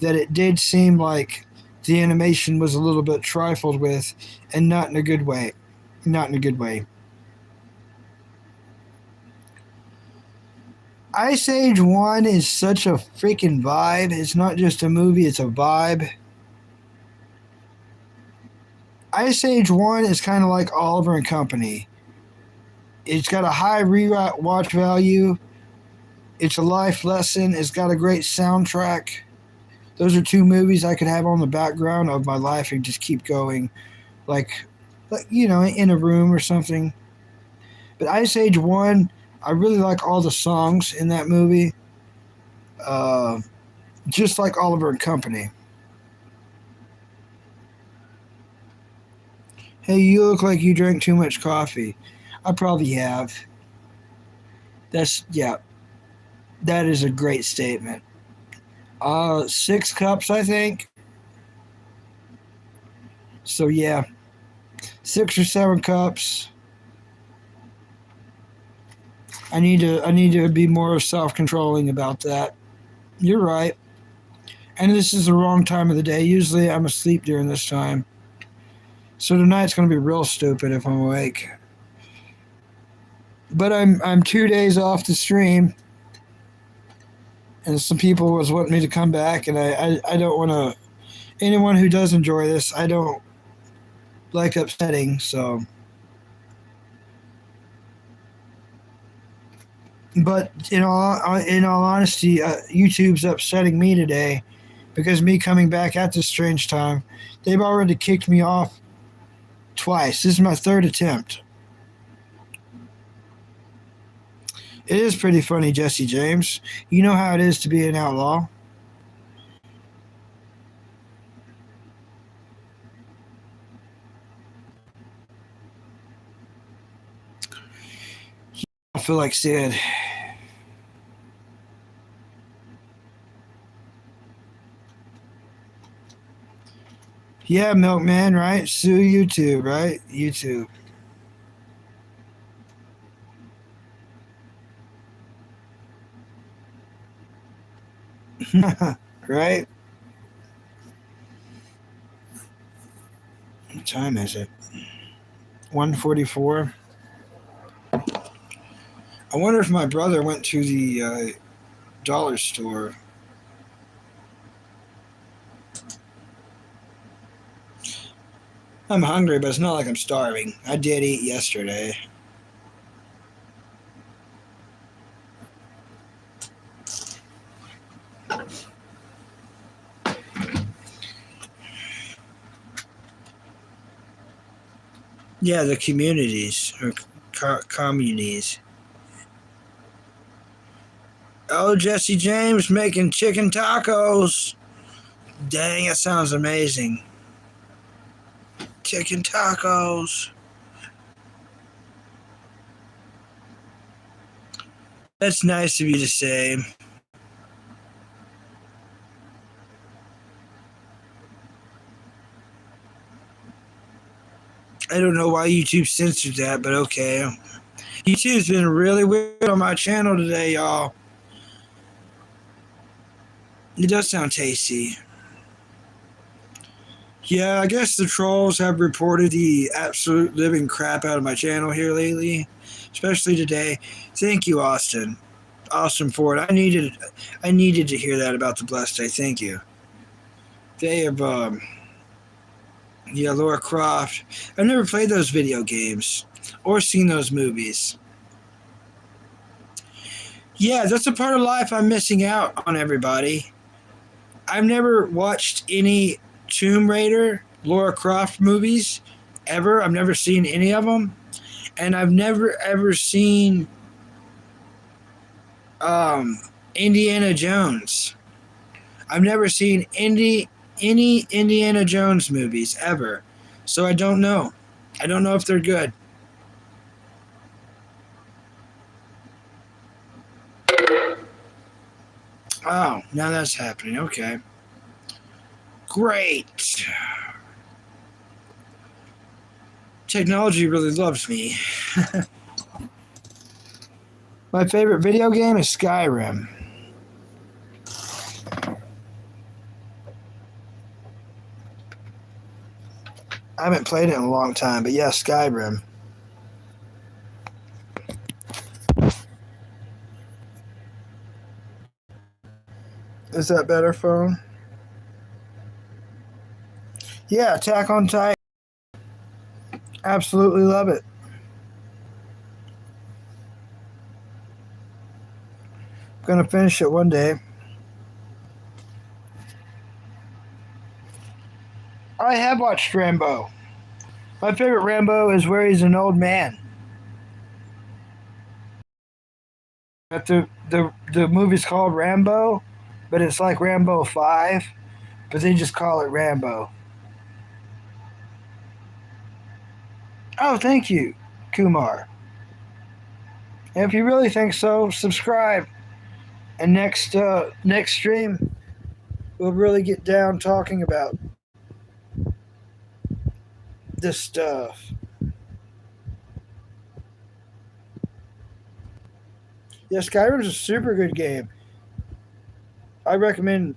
that it did seem like the animation was a little bit trifled with, and not in a good way. Not in a good way. Ice Age 1 is such a freaking vibe. It's not just a movie, it's a vibe. Ice Age 1 is kind of like Oliver and Company. It's got a high rewatch value. It's a life lesson. It's got a great soundtrack. Those are two movies I could have on the background of my life and just keep going, like you know, in a room or something. But Ice Age 1, I really like all the songs in that movie. Just like Oliver and Company. Hey, you look like you drank too much coffee. I probably have. Yeah, that is a great statement. 6 cups, I think. So yeah, 6 or 7 cups. I need to be more self-controlling about that. You're right. And this is the wrong time of the day. Usually I'm asleep during this time. So tonight's going to be real stupid if I'm awake. But I'm 2 days off the stream. And some people was wanting me to come back, and I don't want to. Anyone who does enjoy this, I don't like upsetting, so. But in all honesty, YouTube's upsetting me today because me coming back at this strange time, they've already kicked me off twice. This is my 3rd attempt. It is pretty funny, Jesse James. You know how it is to be an outlaw. I feel like Sid. Yeah, Milkman, right? Sue YouTube, right? YouTube. Right? What time is it? 1:44. I wonder if my brother went to the dollar store. I'm hungry, but it's not like I'm starving. I did eat yesterday. Yeah, the communities or communities. Oh, Jesse James making chicken tacos. Dang, that sounds amazing. Chicken tacos. That's nice of you to say. I don't know why YouTube censored that, but okay. YouTube's been really weird on my channel today, y'all. It does sound tasty. Yeah, I guess the trolls have reported the absolute living crap out of my channel here lately, especially today. Thank you, Austin. Austin Ford. I needed to hear that about the Blessed Day. Thank you. They have, yeah, Laura Croft. I've never played those video games or seen those movies. Yeah, that's a part of life I'm missing out on, everybody. I've never watched any Tomb Raider, Laura Croft movies ever. I've never seen any of them. And I've never ever seen Indiana Jones. I've never seen any Indiana Jones movies ever. So I don't know. I don't know if they're good. Oh, now that's happening. Okay. Great. Technology really loves me. My favorite video game is Skyrim. I haven't played it in a long time, but yeah, Skyrim. Is that better, phone? Yeah, Attack on Titan. Absolutely love it. Gonna finish it one day. I have watched Rambo. My favorite Rambo is where he's an old man. But the movie's called Rambo, but it's like Rambo 5, but they just call it Rambo. Oh, thank you, Kumar. And if you really think so, subscribe. And next stream, we'll really get down talking about this stuff. Yeah, Skyrim's a super good game. I recommend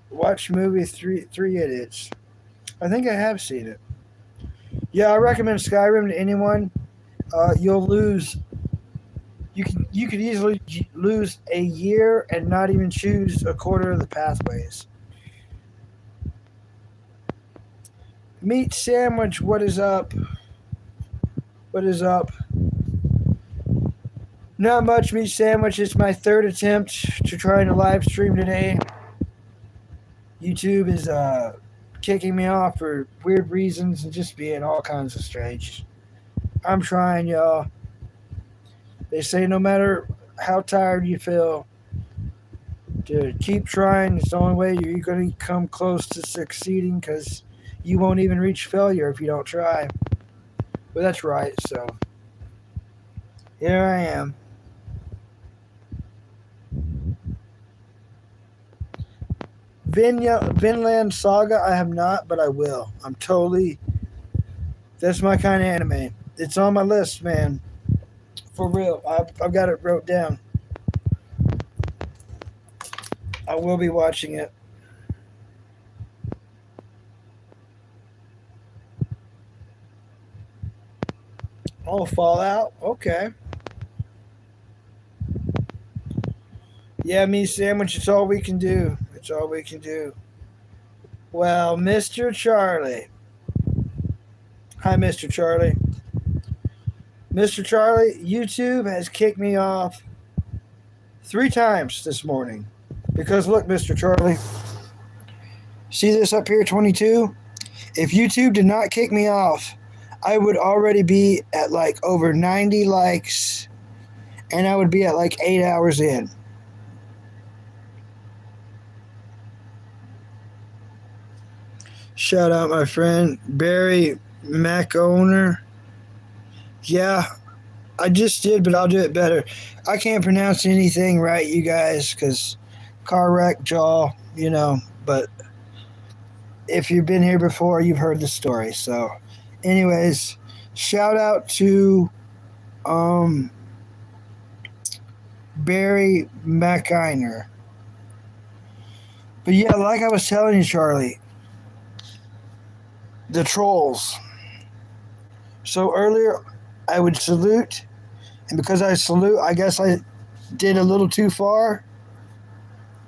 watch movie Three Idiots. I think I have seen it. Yeah, I recommend Skyrim to anyone. You'll lose. You could easily lose a year and not even choose a quarter of the pathways. Meat Sandwich, what is up? What is up? Not much, Meat Sandwich. It's my third attempt to try to live stream today. YouTube is kicking me off for weird reasons and just being all kinds of strange. I'm trying, y'all. They say no matter how tired you feel, to keep trying. It's the only way you're going to come close to succeeding, because you won't even reach failure if you don't try. But that's right, so here I am. Vinland Saga, I have not, but I will. That's my kind of anime. It's on my list, man. For real. I've got it wrote down. I will be watching it. Oh, Fallout. Okay. Yeah, me sandwich. It's all we can do. It's all we can do. Well, Mr. Charlie. Hi, Mr. Charlie. Mr. Charlie, YouTube has kicked me off 3 times this morning. Because look, Mr. Charlie, see this up here, 22? If YouTube did not kick me off, I would already be at like over 90 likes and I would be at like 8 hours in. Shout out my friend Barry Mac owner. Yeah, I just did, but I'll do it better. I can't pronounce anything right, you guys, because car wreck, jaw, but if you've been here before, you've heard the story. So, anyways, shout out to Barry McIner. But yeah, like I was telling you, Charlie, the trolls. So earlier, I would salute, and because I salute, I guess I did a little too far,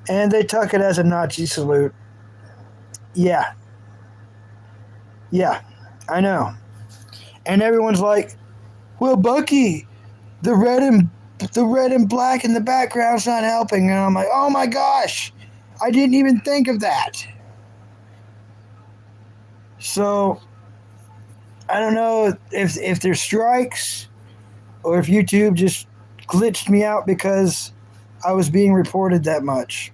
and they took it as a Nazi salute. Yeah, yeah, I know. And everyone's like, "Well, Bucky, the red and black in the background's not helping." And I'm like, "Oh my gosh, I didn't even think of that." So I don't know if there's strikes or if YouTube just glitched me out because I was being reported that much.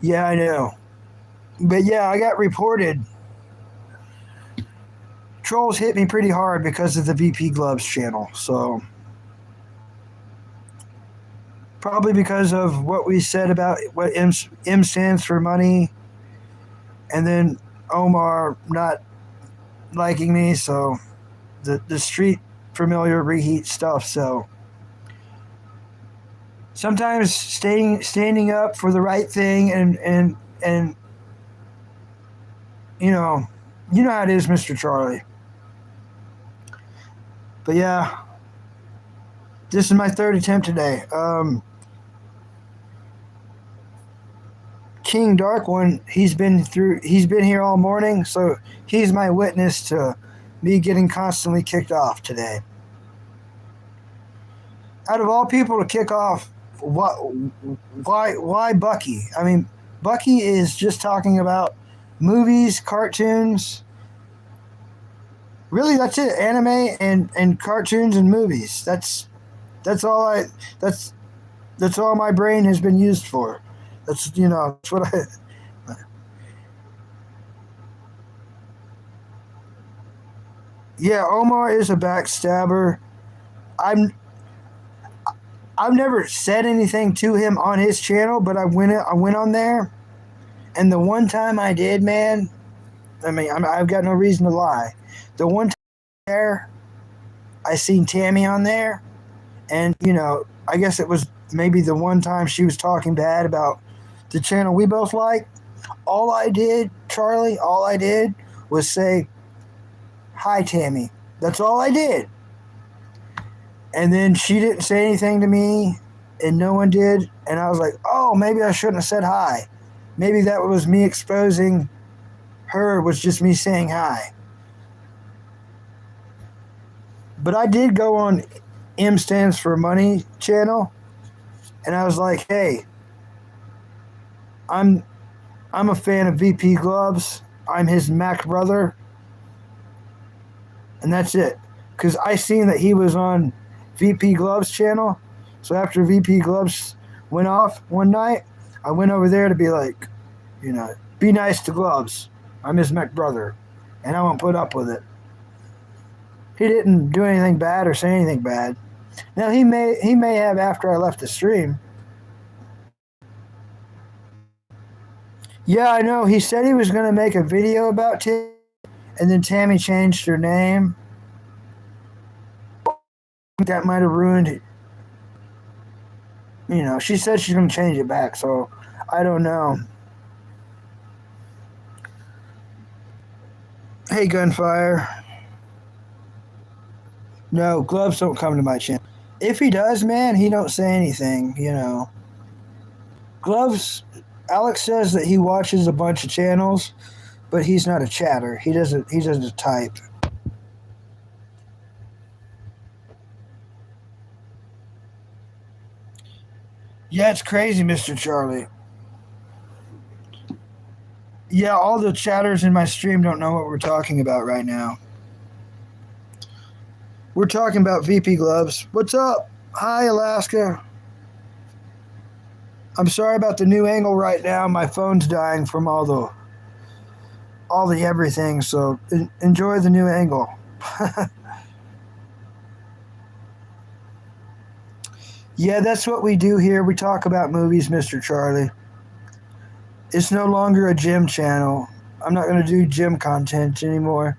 Yeah, I know. But yeah, I got reported. Trolls hit me pretty hard because of the VP Gloves channel. So probably because of what we said about what M stands for money, and then Omar not liking me. So the street familiar reheat stuff. So sometimes standing up for the right thing and you know how it is, Mr. Charlie. But yeah, this is my third attempt today. King Dark One, he's been here all morning, so he's my witness to me getting constantly kicked off today. Out of all people to kick off, why Bucky? I mean, Bucky is just talking about movies, cartoons. Really, that's it. Anime and cartoons and movies. That's all that's all my brain has been used for. That's what I. Yeah, Omar is a backstabber. I'm I've never said anything to him on his channel, but I went on there, and the one time I did, man, I've got no reason to lie. The one time there, I seen Tammy on there, and I guess it was maybe the one time she was talking bad about the channel we both like. All I did, Charlie, all I did was say, "Hi, Tammy." That's all I did. And then she didn't say anything to me, and no one did. And I was like, oh, maybe I shouldn't have said hi. Maybe that was me exposing her, was just me saying hi. But I did go on M Stands for Money channel, and I was like, hey, I'm a fan of VP Gloves. I'm his Mac brother. And that's it. Because I seen that he was on VP Gloves channel. So after VP Gloves went off one night, I went over there to be like, be nice to Gloves. I'm his Mac brother. And I won't put up with it. He didn't do anything bad or say anything bad. Now he may have after I left the stream. Yeah, I know. He said he was going to make a video about Tammy, and then Tammy changed her name. That might have ruined it. You know, she said she's going to change it back, so I don't know. Hey, Gunfire. No, Gloves don't come to my channel. If he does, man, he don't say anything, you know. Gloves, Alex says that he watches a bunch of channels, but he's not a chatter. He doesn't type. Yeah, it's crazy, Mr. Charlie. Yeah, all the chatters in my stream don't know what we're talking about right now. We're talking about VP Gloves. What's up? Hi, Alaska. I'm sorry about the new angle right now. My phone's dying from all the everything. So enjoy the new angle. Yeah, that's what we do here. We talk about movies, Mr. Charlie. It's no longer a gym channel. I'm not going to do gym content anymore.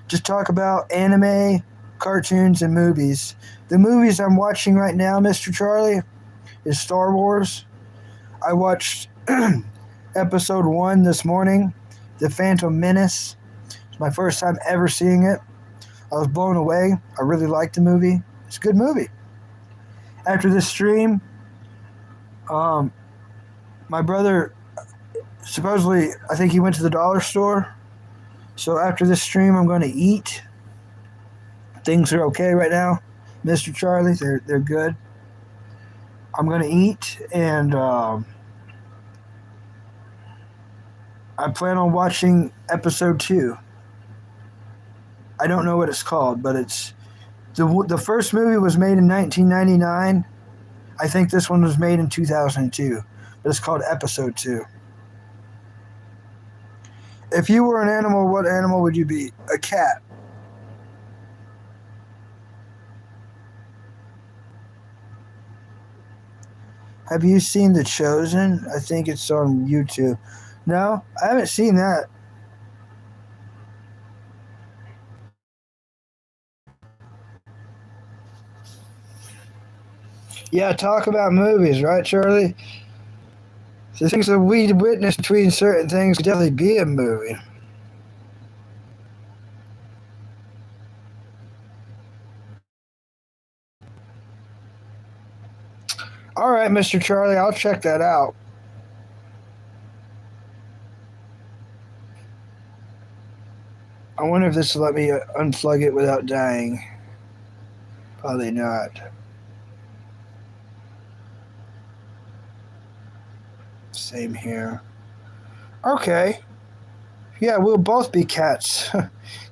Just talk about anime, cartoons, and movies. The movies I'm watching right now, Mr. Charlie, is Star Wars. I watched episode 1 this morning, The Phantom Menace. It's my first time ever seeing it. I was blown away. I really liked the movie. It's a good movie. After this stream, my brother supposedly, I think he went to the dollar store. So after this stream, I'm going to eat. Things are okay right now, Mr. Charlie. They're good. I'm going to eat, and I plan on watching episode 2. I don't know what it's called, but it's the first movie was made in 1999. I think this one was made in 2002, but it's called episode 2. If you were an animal, what animal would you be? A cat. Have you seen The Chosen? I think it's on YouTube. No, I haven't seen that. Yeah, talk about movies, right, Charlie? The things that we witness between certain things could definitely be a movie. All right, Mr. Charlie, I'll check that out. I wonder if this will let me unplug it without dying. Probably not. Same here. Okay. Yeah, we'll both be cats.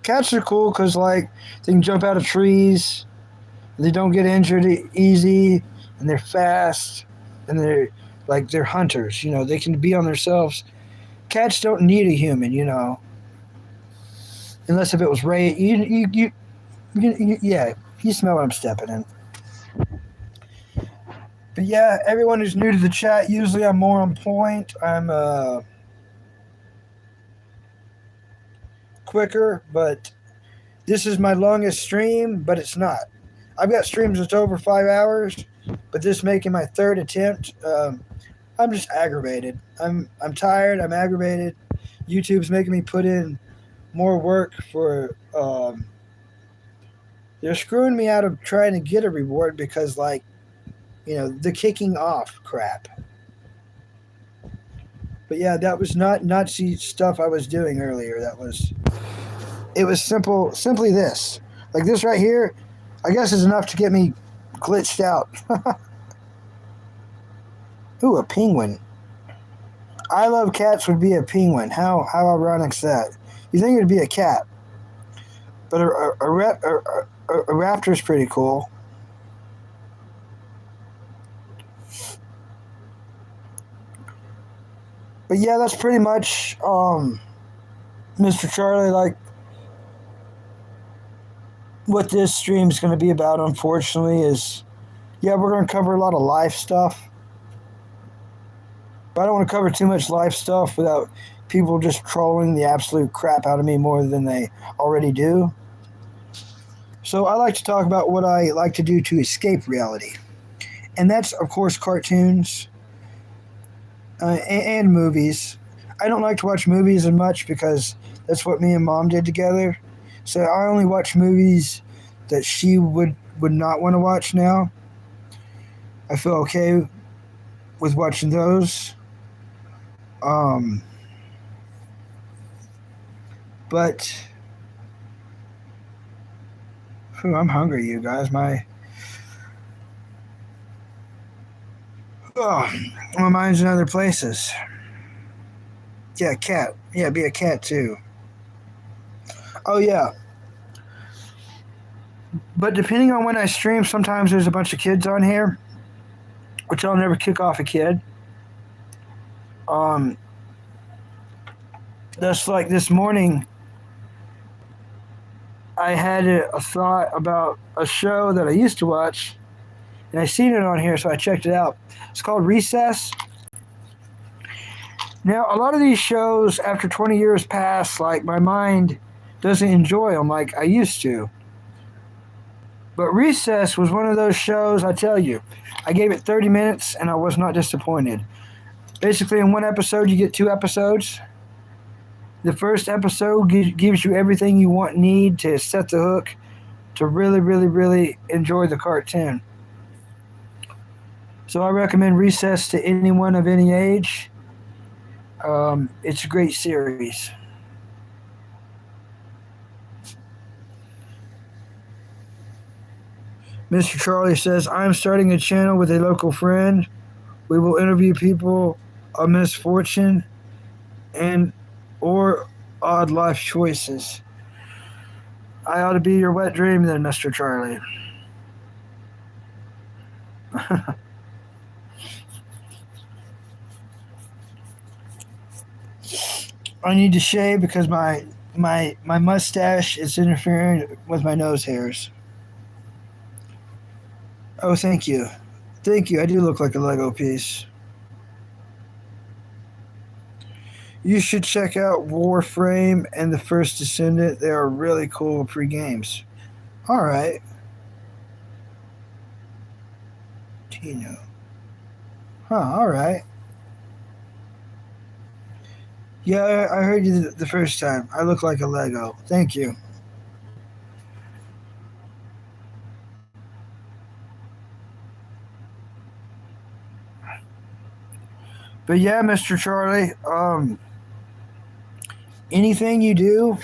Cats are cool because, like, they can jump out of trees. They don't get injured easy, and they're fast, and they're hunters. You know, they can be on themselves. Cats don't need a human. You know, unless if it was Ray. Yeah, you smell what I'm stepping in. But yeah, everyone who's new to the chat, usually I'm more on point. I'm quicker, but this is my longest stream, but it's not. I've got streams that's over 5 hours, but this making my third attempt. I'm just aggravated. I'm tired. I'm aggravated. YouTube's making me put in more work for. They're screwing me out of trying to get a reward because, like, you know, the kicking off crap. But yeah, that was not Nazi stuff I was doing earlier. It was simply this. Like this right here, I guess is enough to get me glitched out. Ooh, a penguin. I love cats would be a penguin. How ironic's that? You think it'd be a cat, but a raptor's pretty cool. But yeah, that's pretty much Mr. Charlie, like what this stream's going to be about, unfortunately, is yeah, we're going to cover a lot of life stuff. But I don't want to cover too much life stuff without people just trolling the absolute crap out of me more than they already do. So I like to talk about what I like to do to escape reality. And that's, of course, cartoons and movies. I don't like to watch movies as much because that's what me and mom did together. So I only watch movies that she would not want to watch now. I feel okay with watching those. Um, but I'm hungry, you guys. Oh, my mind's in other places. Yeah, cat. Yeah, be a cat too. Oh yeah. But depending on when I stream, sometimes there's a bunch of kids on here, which I'll never kick off a kid. Um, that's like this morning. I had a thought about a show that I used to watch, and I seen it on here, so I checked it out. It's called Recess. Now, a lot of these shows, after 20 years pass, like my mind doesn't enjoy them like I used to. But Recess was one of those shows, I tell you, I gave it 30 minutes and I was not disappointed. Basically, in one episode, you get two episodes. The first episode gives you everything you want and need to set the hook to really, really, really enjoy the cartoon. So I recommend Recess to anyone of any age. It's a great series. Mr. Charlie says, I'm starting a channel with a local friend. We will interview people of misfortune and or odd life choices. I ought to be your wet dream then, Mr. Charlie. I need to shave because my mustache is interfering with my nose hairs. Oh, thank you. Thank you. I do look like a Lego piece. You should check out Warframe and The First Descendant. They are really cool pre-games. All right. Tino. Huh, all right. Yeah, I heard you the first time. I look like a Lego. Thank you. But yeah, Mr. Charlie, anything you do,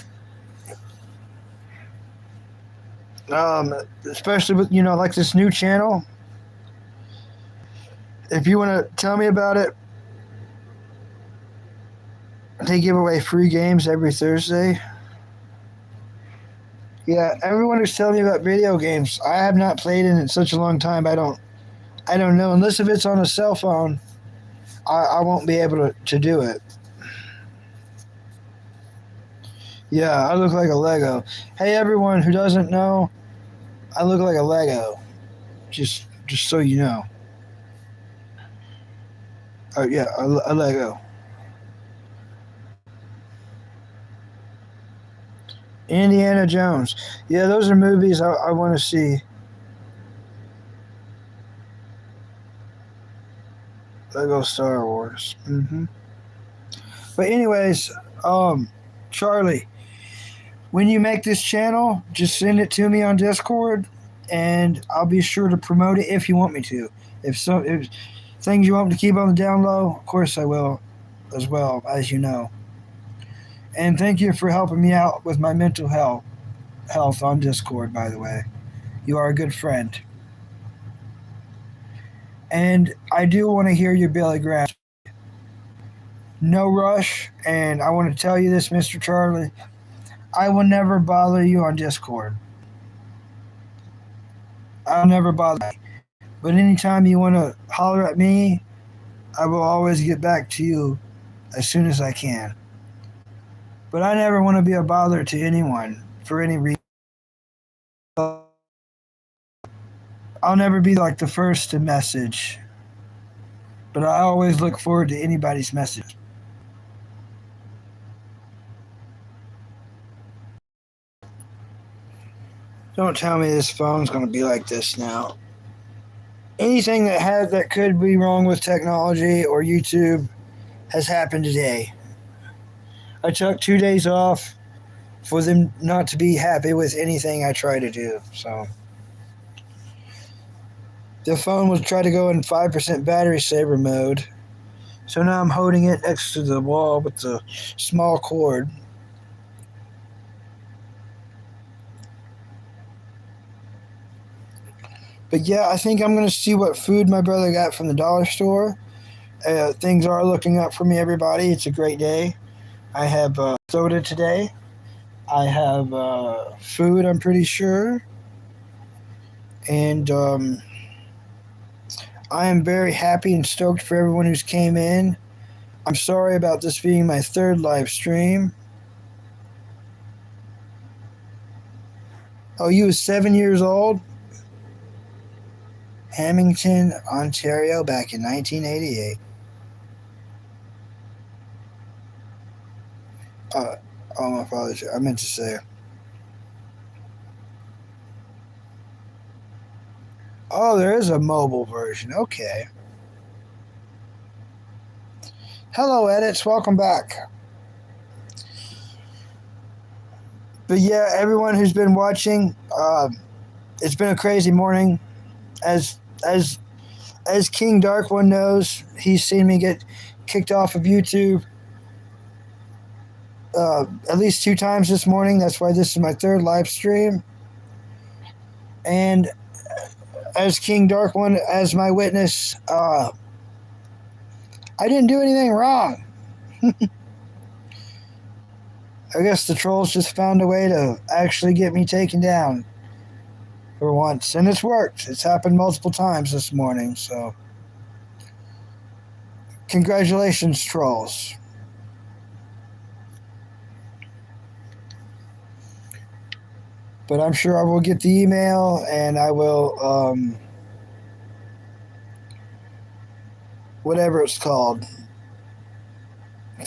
um, especially with, like this new channel, if you want to tell me about it, they give away free games every Thursday. Yeah, everyone is telling me about video games. I have not played in such a long time. I don't know. Unless if it's on a cell phone, I won't be able to do it. Yeah, I look like a Lego. Hey, everyone who doesn't know, I look like a Lego. Just so you know. Oh yeah, a Lego. Indiana Jones. Yeah, those are movies I want to see. Lego Star Wars. But anyways, Charlie, when you make this channel, just send it to me on Discord, and I'll be sure to promote it if you want me to. If things you want me to keep on the down low, of course I will, as well as you know. And thank you for helping me out with my mental health on Discord. By the way, you are a good friend. And I do want to hear your Billy Graham. No rush, and I want to tell you this, Mr. Charlie. I will never bother you on Discord. I'll never bother you. But anytime you want to holler at me, I will always get back to you as soon as I can. But I never want to be a bother to anyone for any reason. I'll never be like the first to message. But I always look forward to anybody's message. Don't tell me this phone's going to be like this now. Anything that could be wrong with technology or YouTube has happened today. I took 2 days off for them not to be happy with anything I try to do. So the phone will try to go in 5% battery saver mode. So now I'm holding it next to the wall with the small cord. But yeah, I think I'm going to see what food my brother got from the dollar store. Things are looking up for me, everybody. It's a great day. I have soda today. I have food, I'm pretty sure. And I am very happy and stoked for everyone who's came in. I'm sorry about this being my third live stream. Oh, you was 7 years old? Hamilton, Ontario, back in 1988. Oh, my father's. I meant to say. Oh, there is a mobile version. Okay. Hello, edits. Welcome back. But yeah, everyone who's been watching, it's been a crazy morning. As as as King Dark One knows, he's seen me get kicked off of YouTube at least 2 times this morning. That's why this is my third live stream. And as King Dark One, as my witness, I didn't do anything wrong. I guess the trolls just found a way to actually get me taken down for once. And it's worked. It's happened multiple times this morning, so congratulations, trolls. But I'm sure I will get the email and I will, whatever it's called,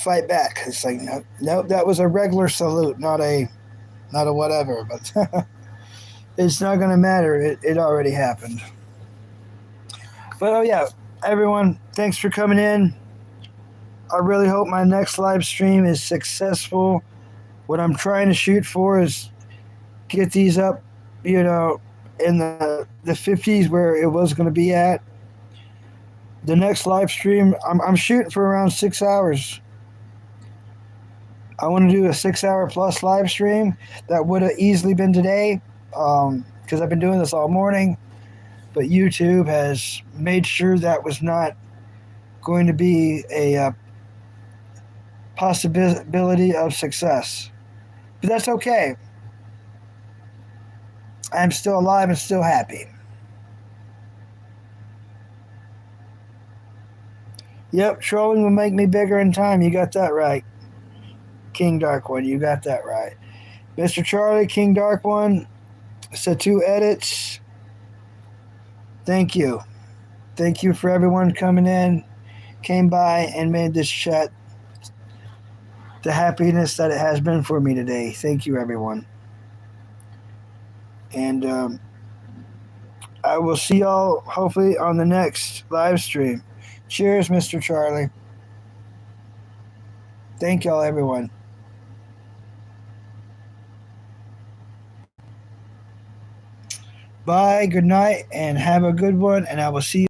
fight back. It's like, nope, that was a regular salute, not a whatever. But it's not going to matter. It already happened. But oh yeah, everyone, thanks for coming in. I really hope my next live stream is successful. What I'm trying to shoot for is get these up, in the 50s where it was going to be at. The next live stream, I'm shooting for around 6 hours. I want to do a 6 hour plus live stream. That would have easily been today, because I've been doing this all morning. But YouTube has made sure that was not going to be a possibility of success. But that's okay. I'm still alive and still happy. Yep, trolling will make me bigger in time. You got that right. King Dark One, you got that right. Mr. Charlie, King Dark One, said 2 edits. Thank you. Thank you for everyone coming in, came by, and made this chat the happiness that it has been for me today. Thank you, everyone. And I will see y'all hopefully on the next live stream. Cheers, Mr. Charlie. Thank y'all, everyone. Bye, good night, and have a good one, and I will see you.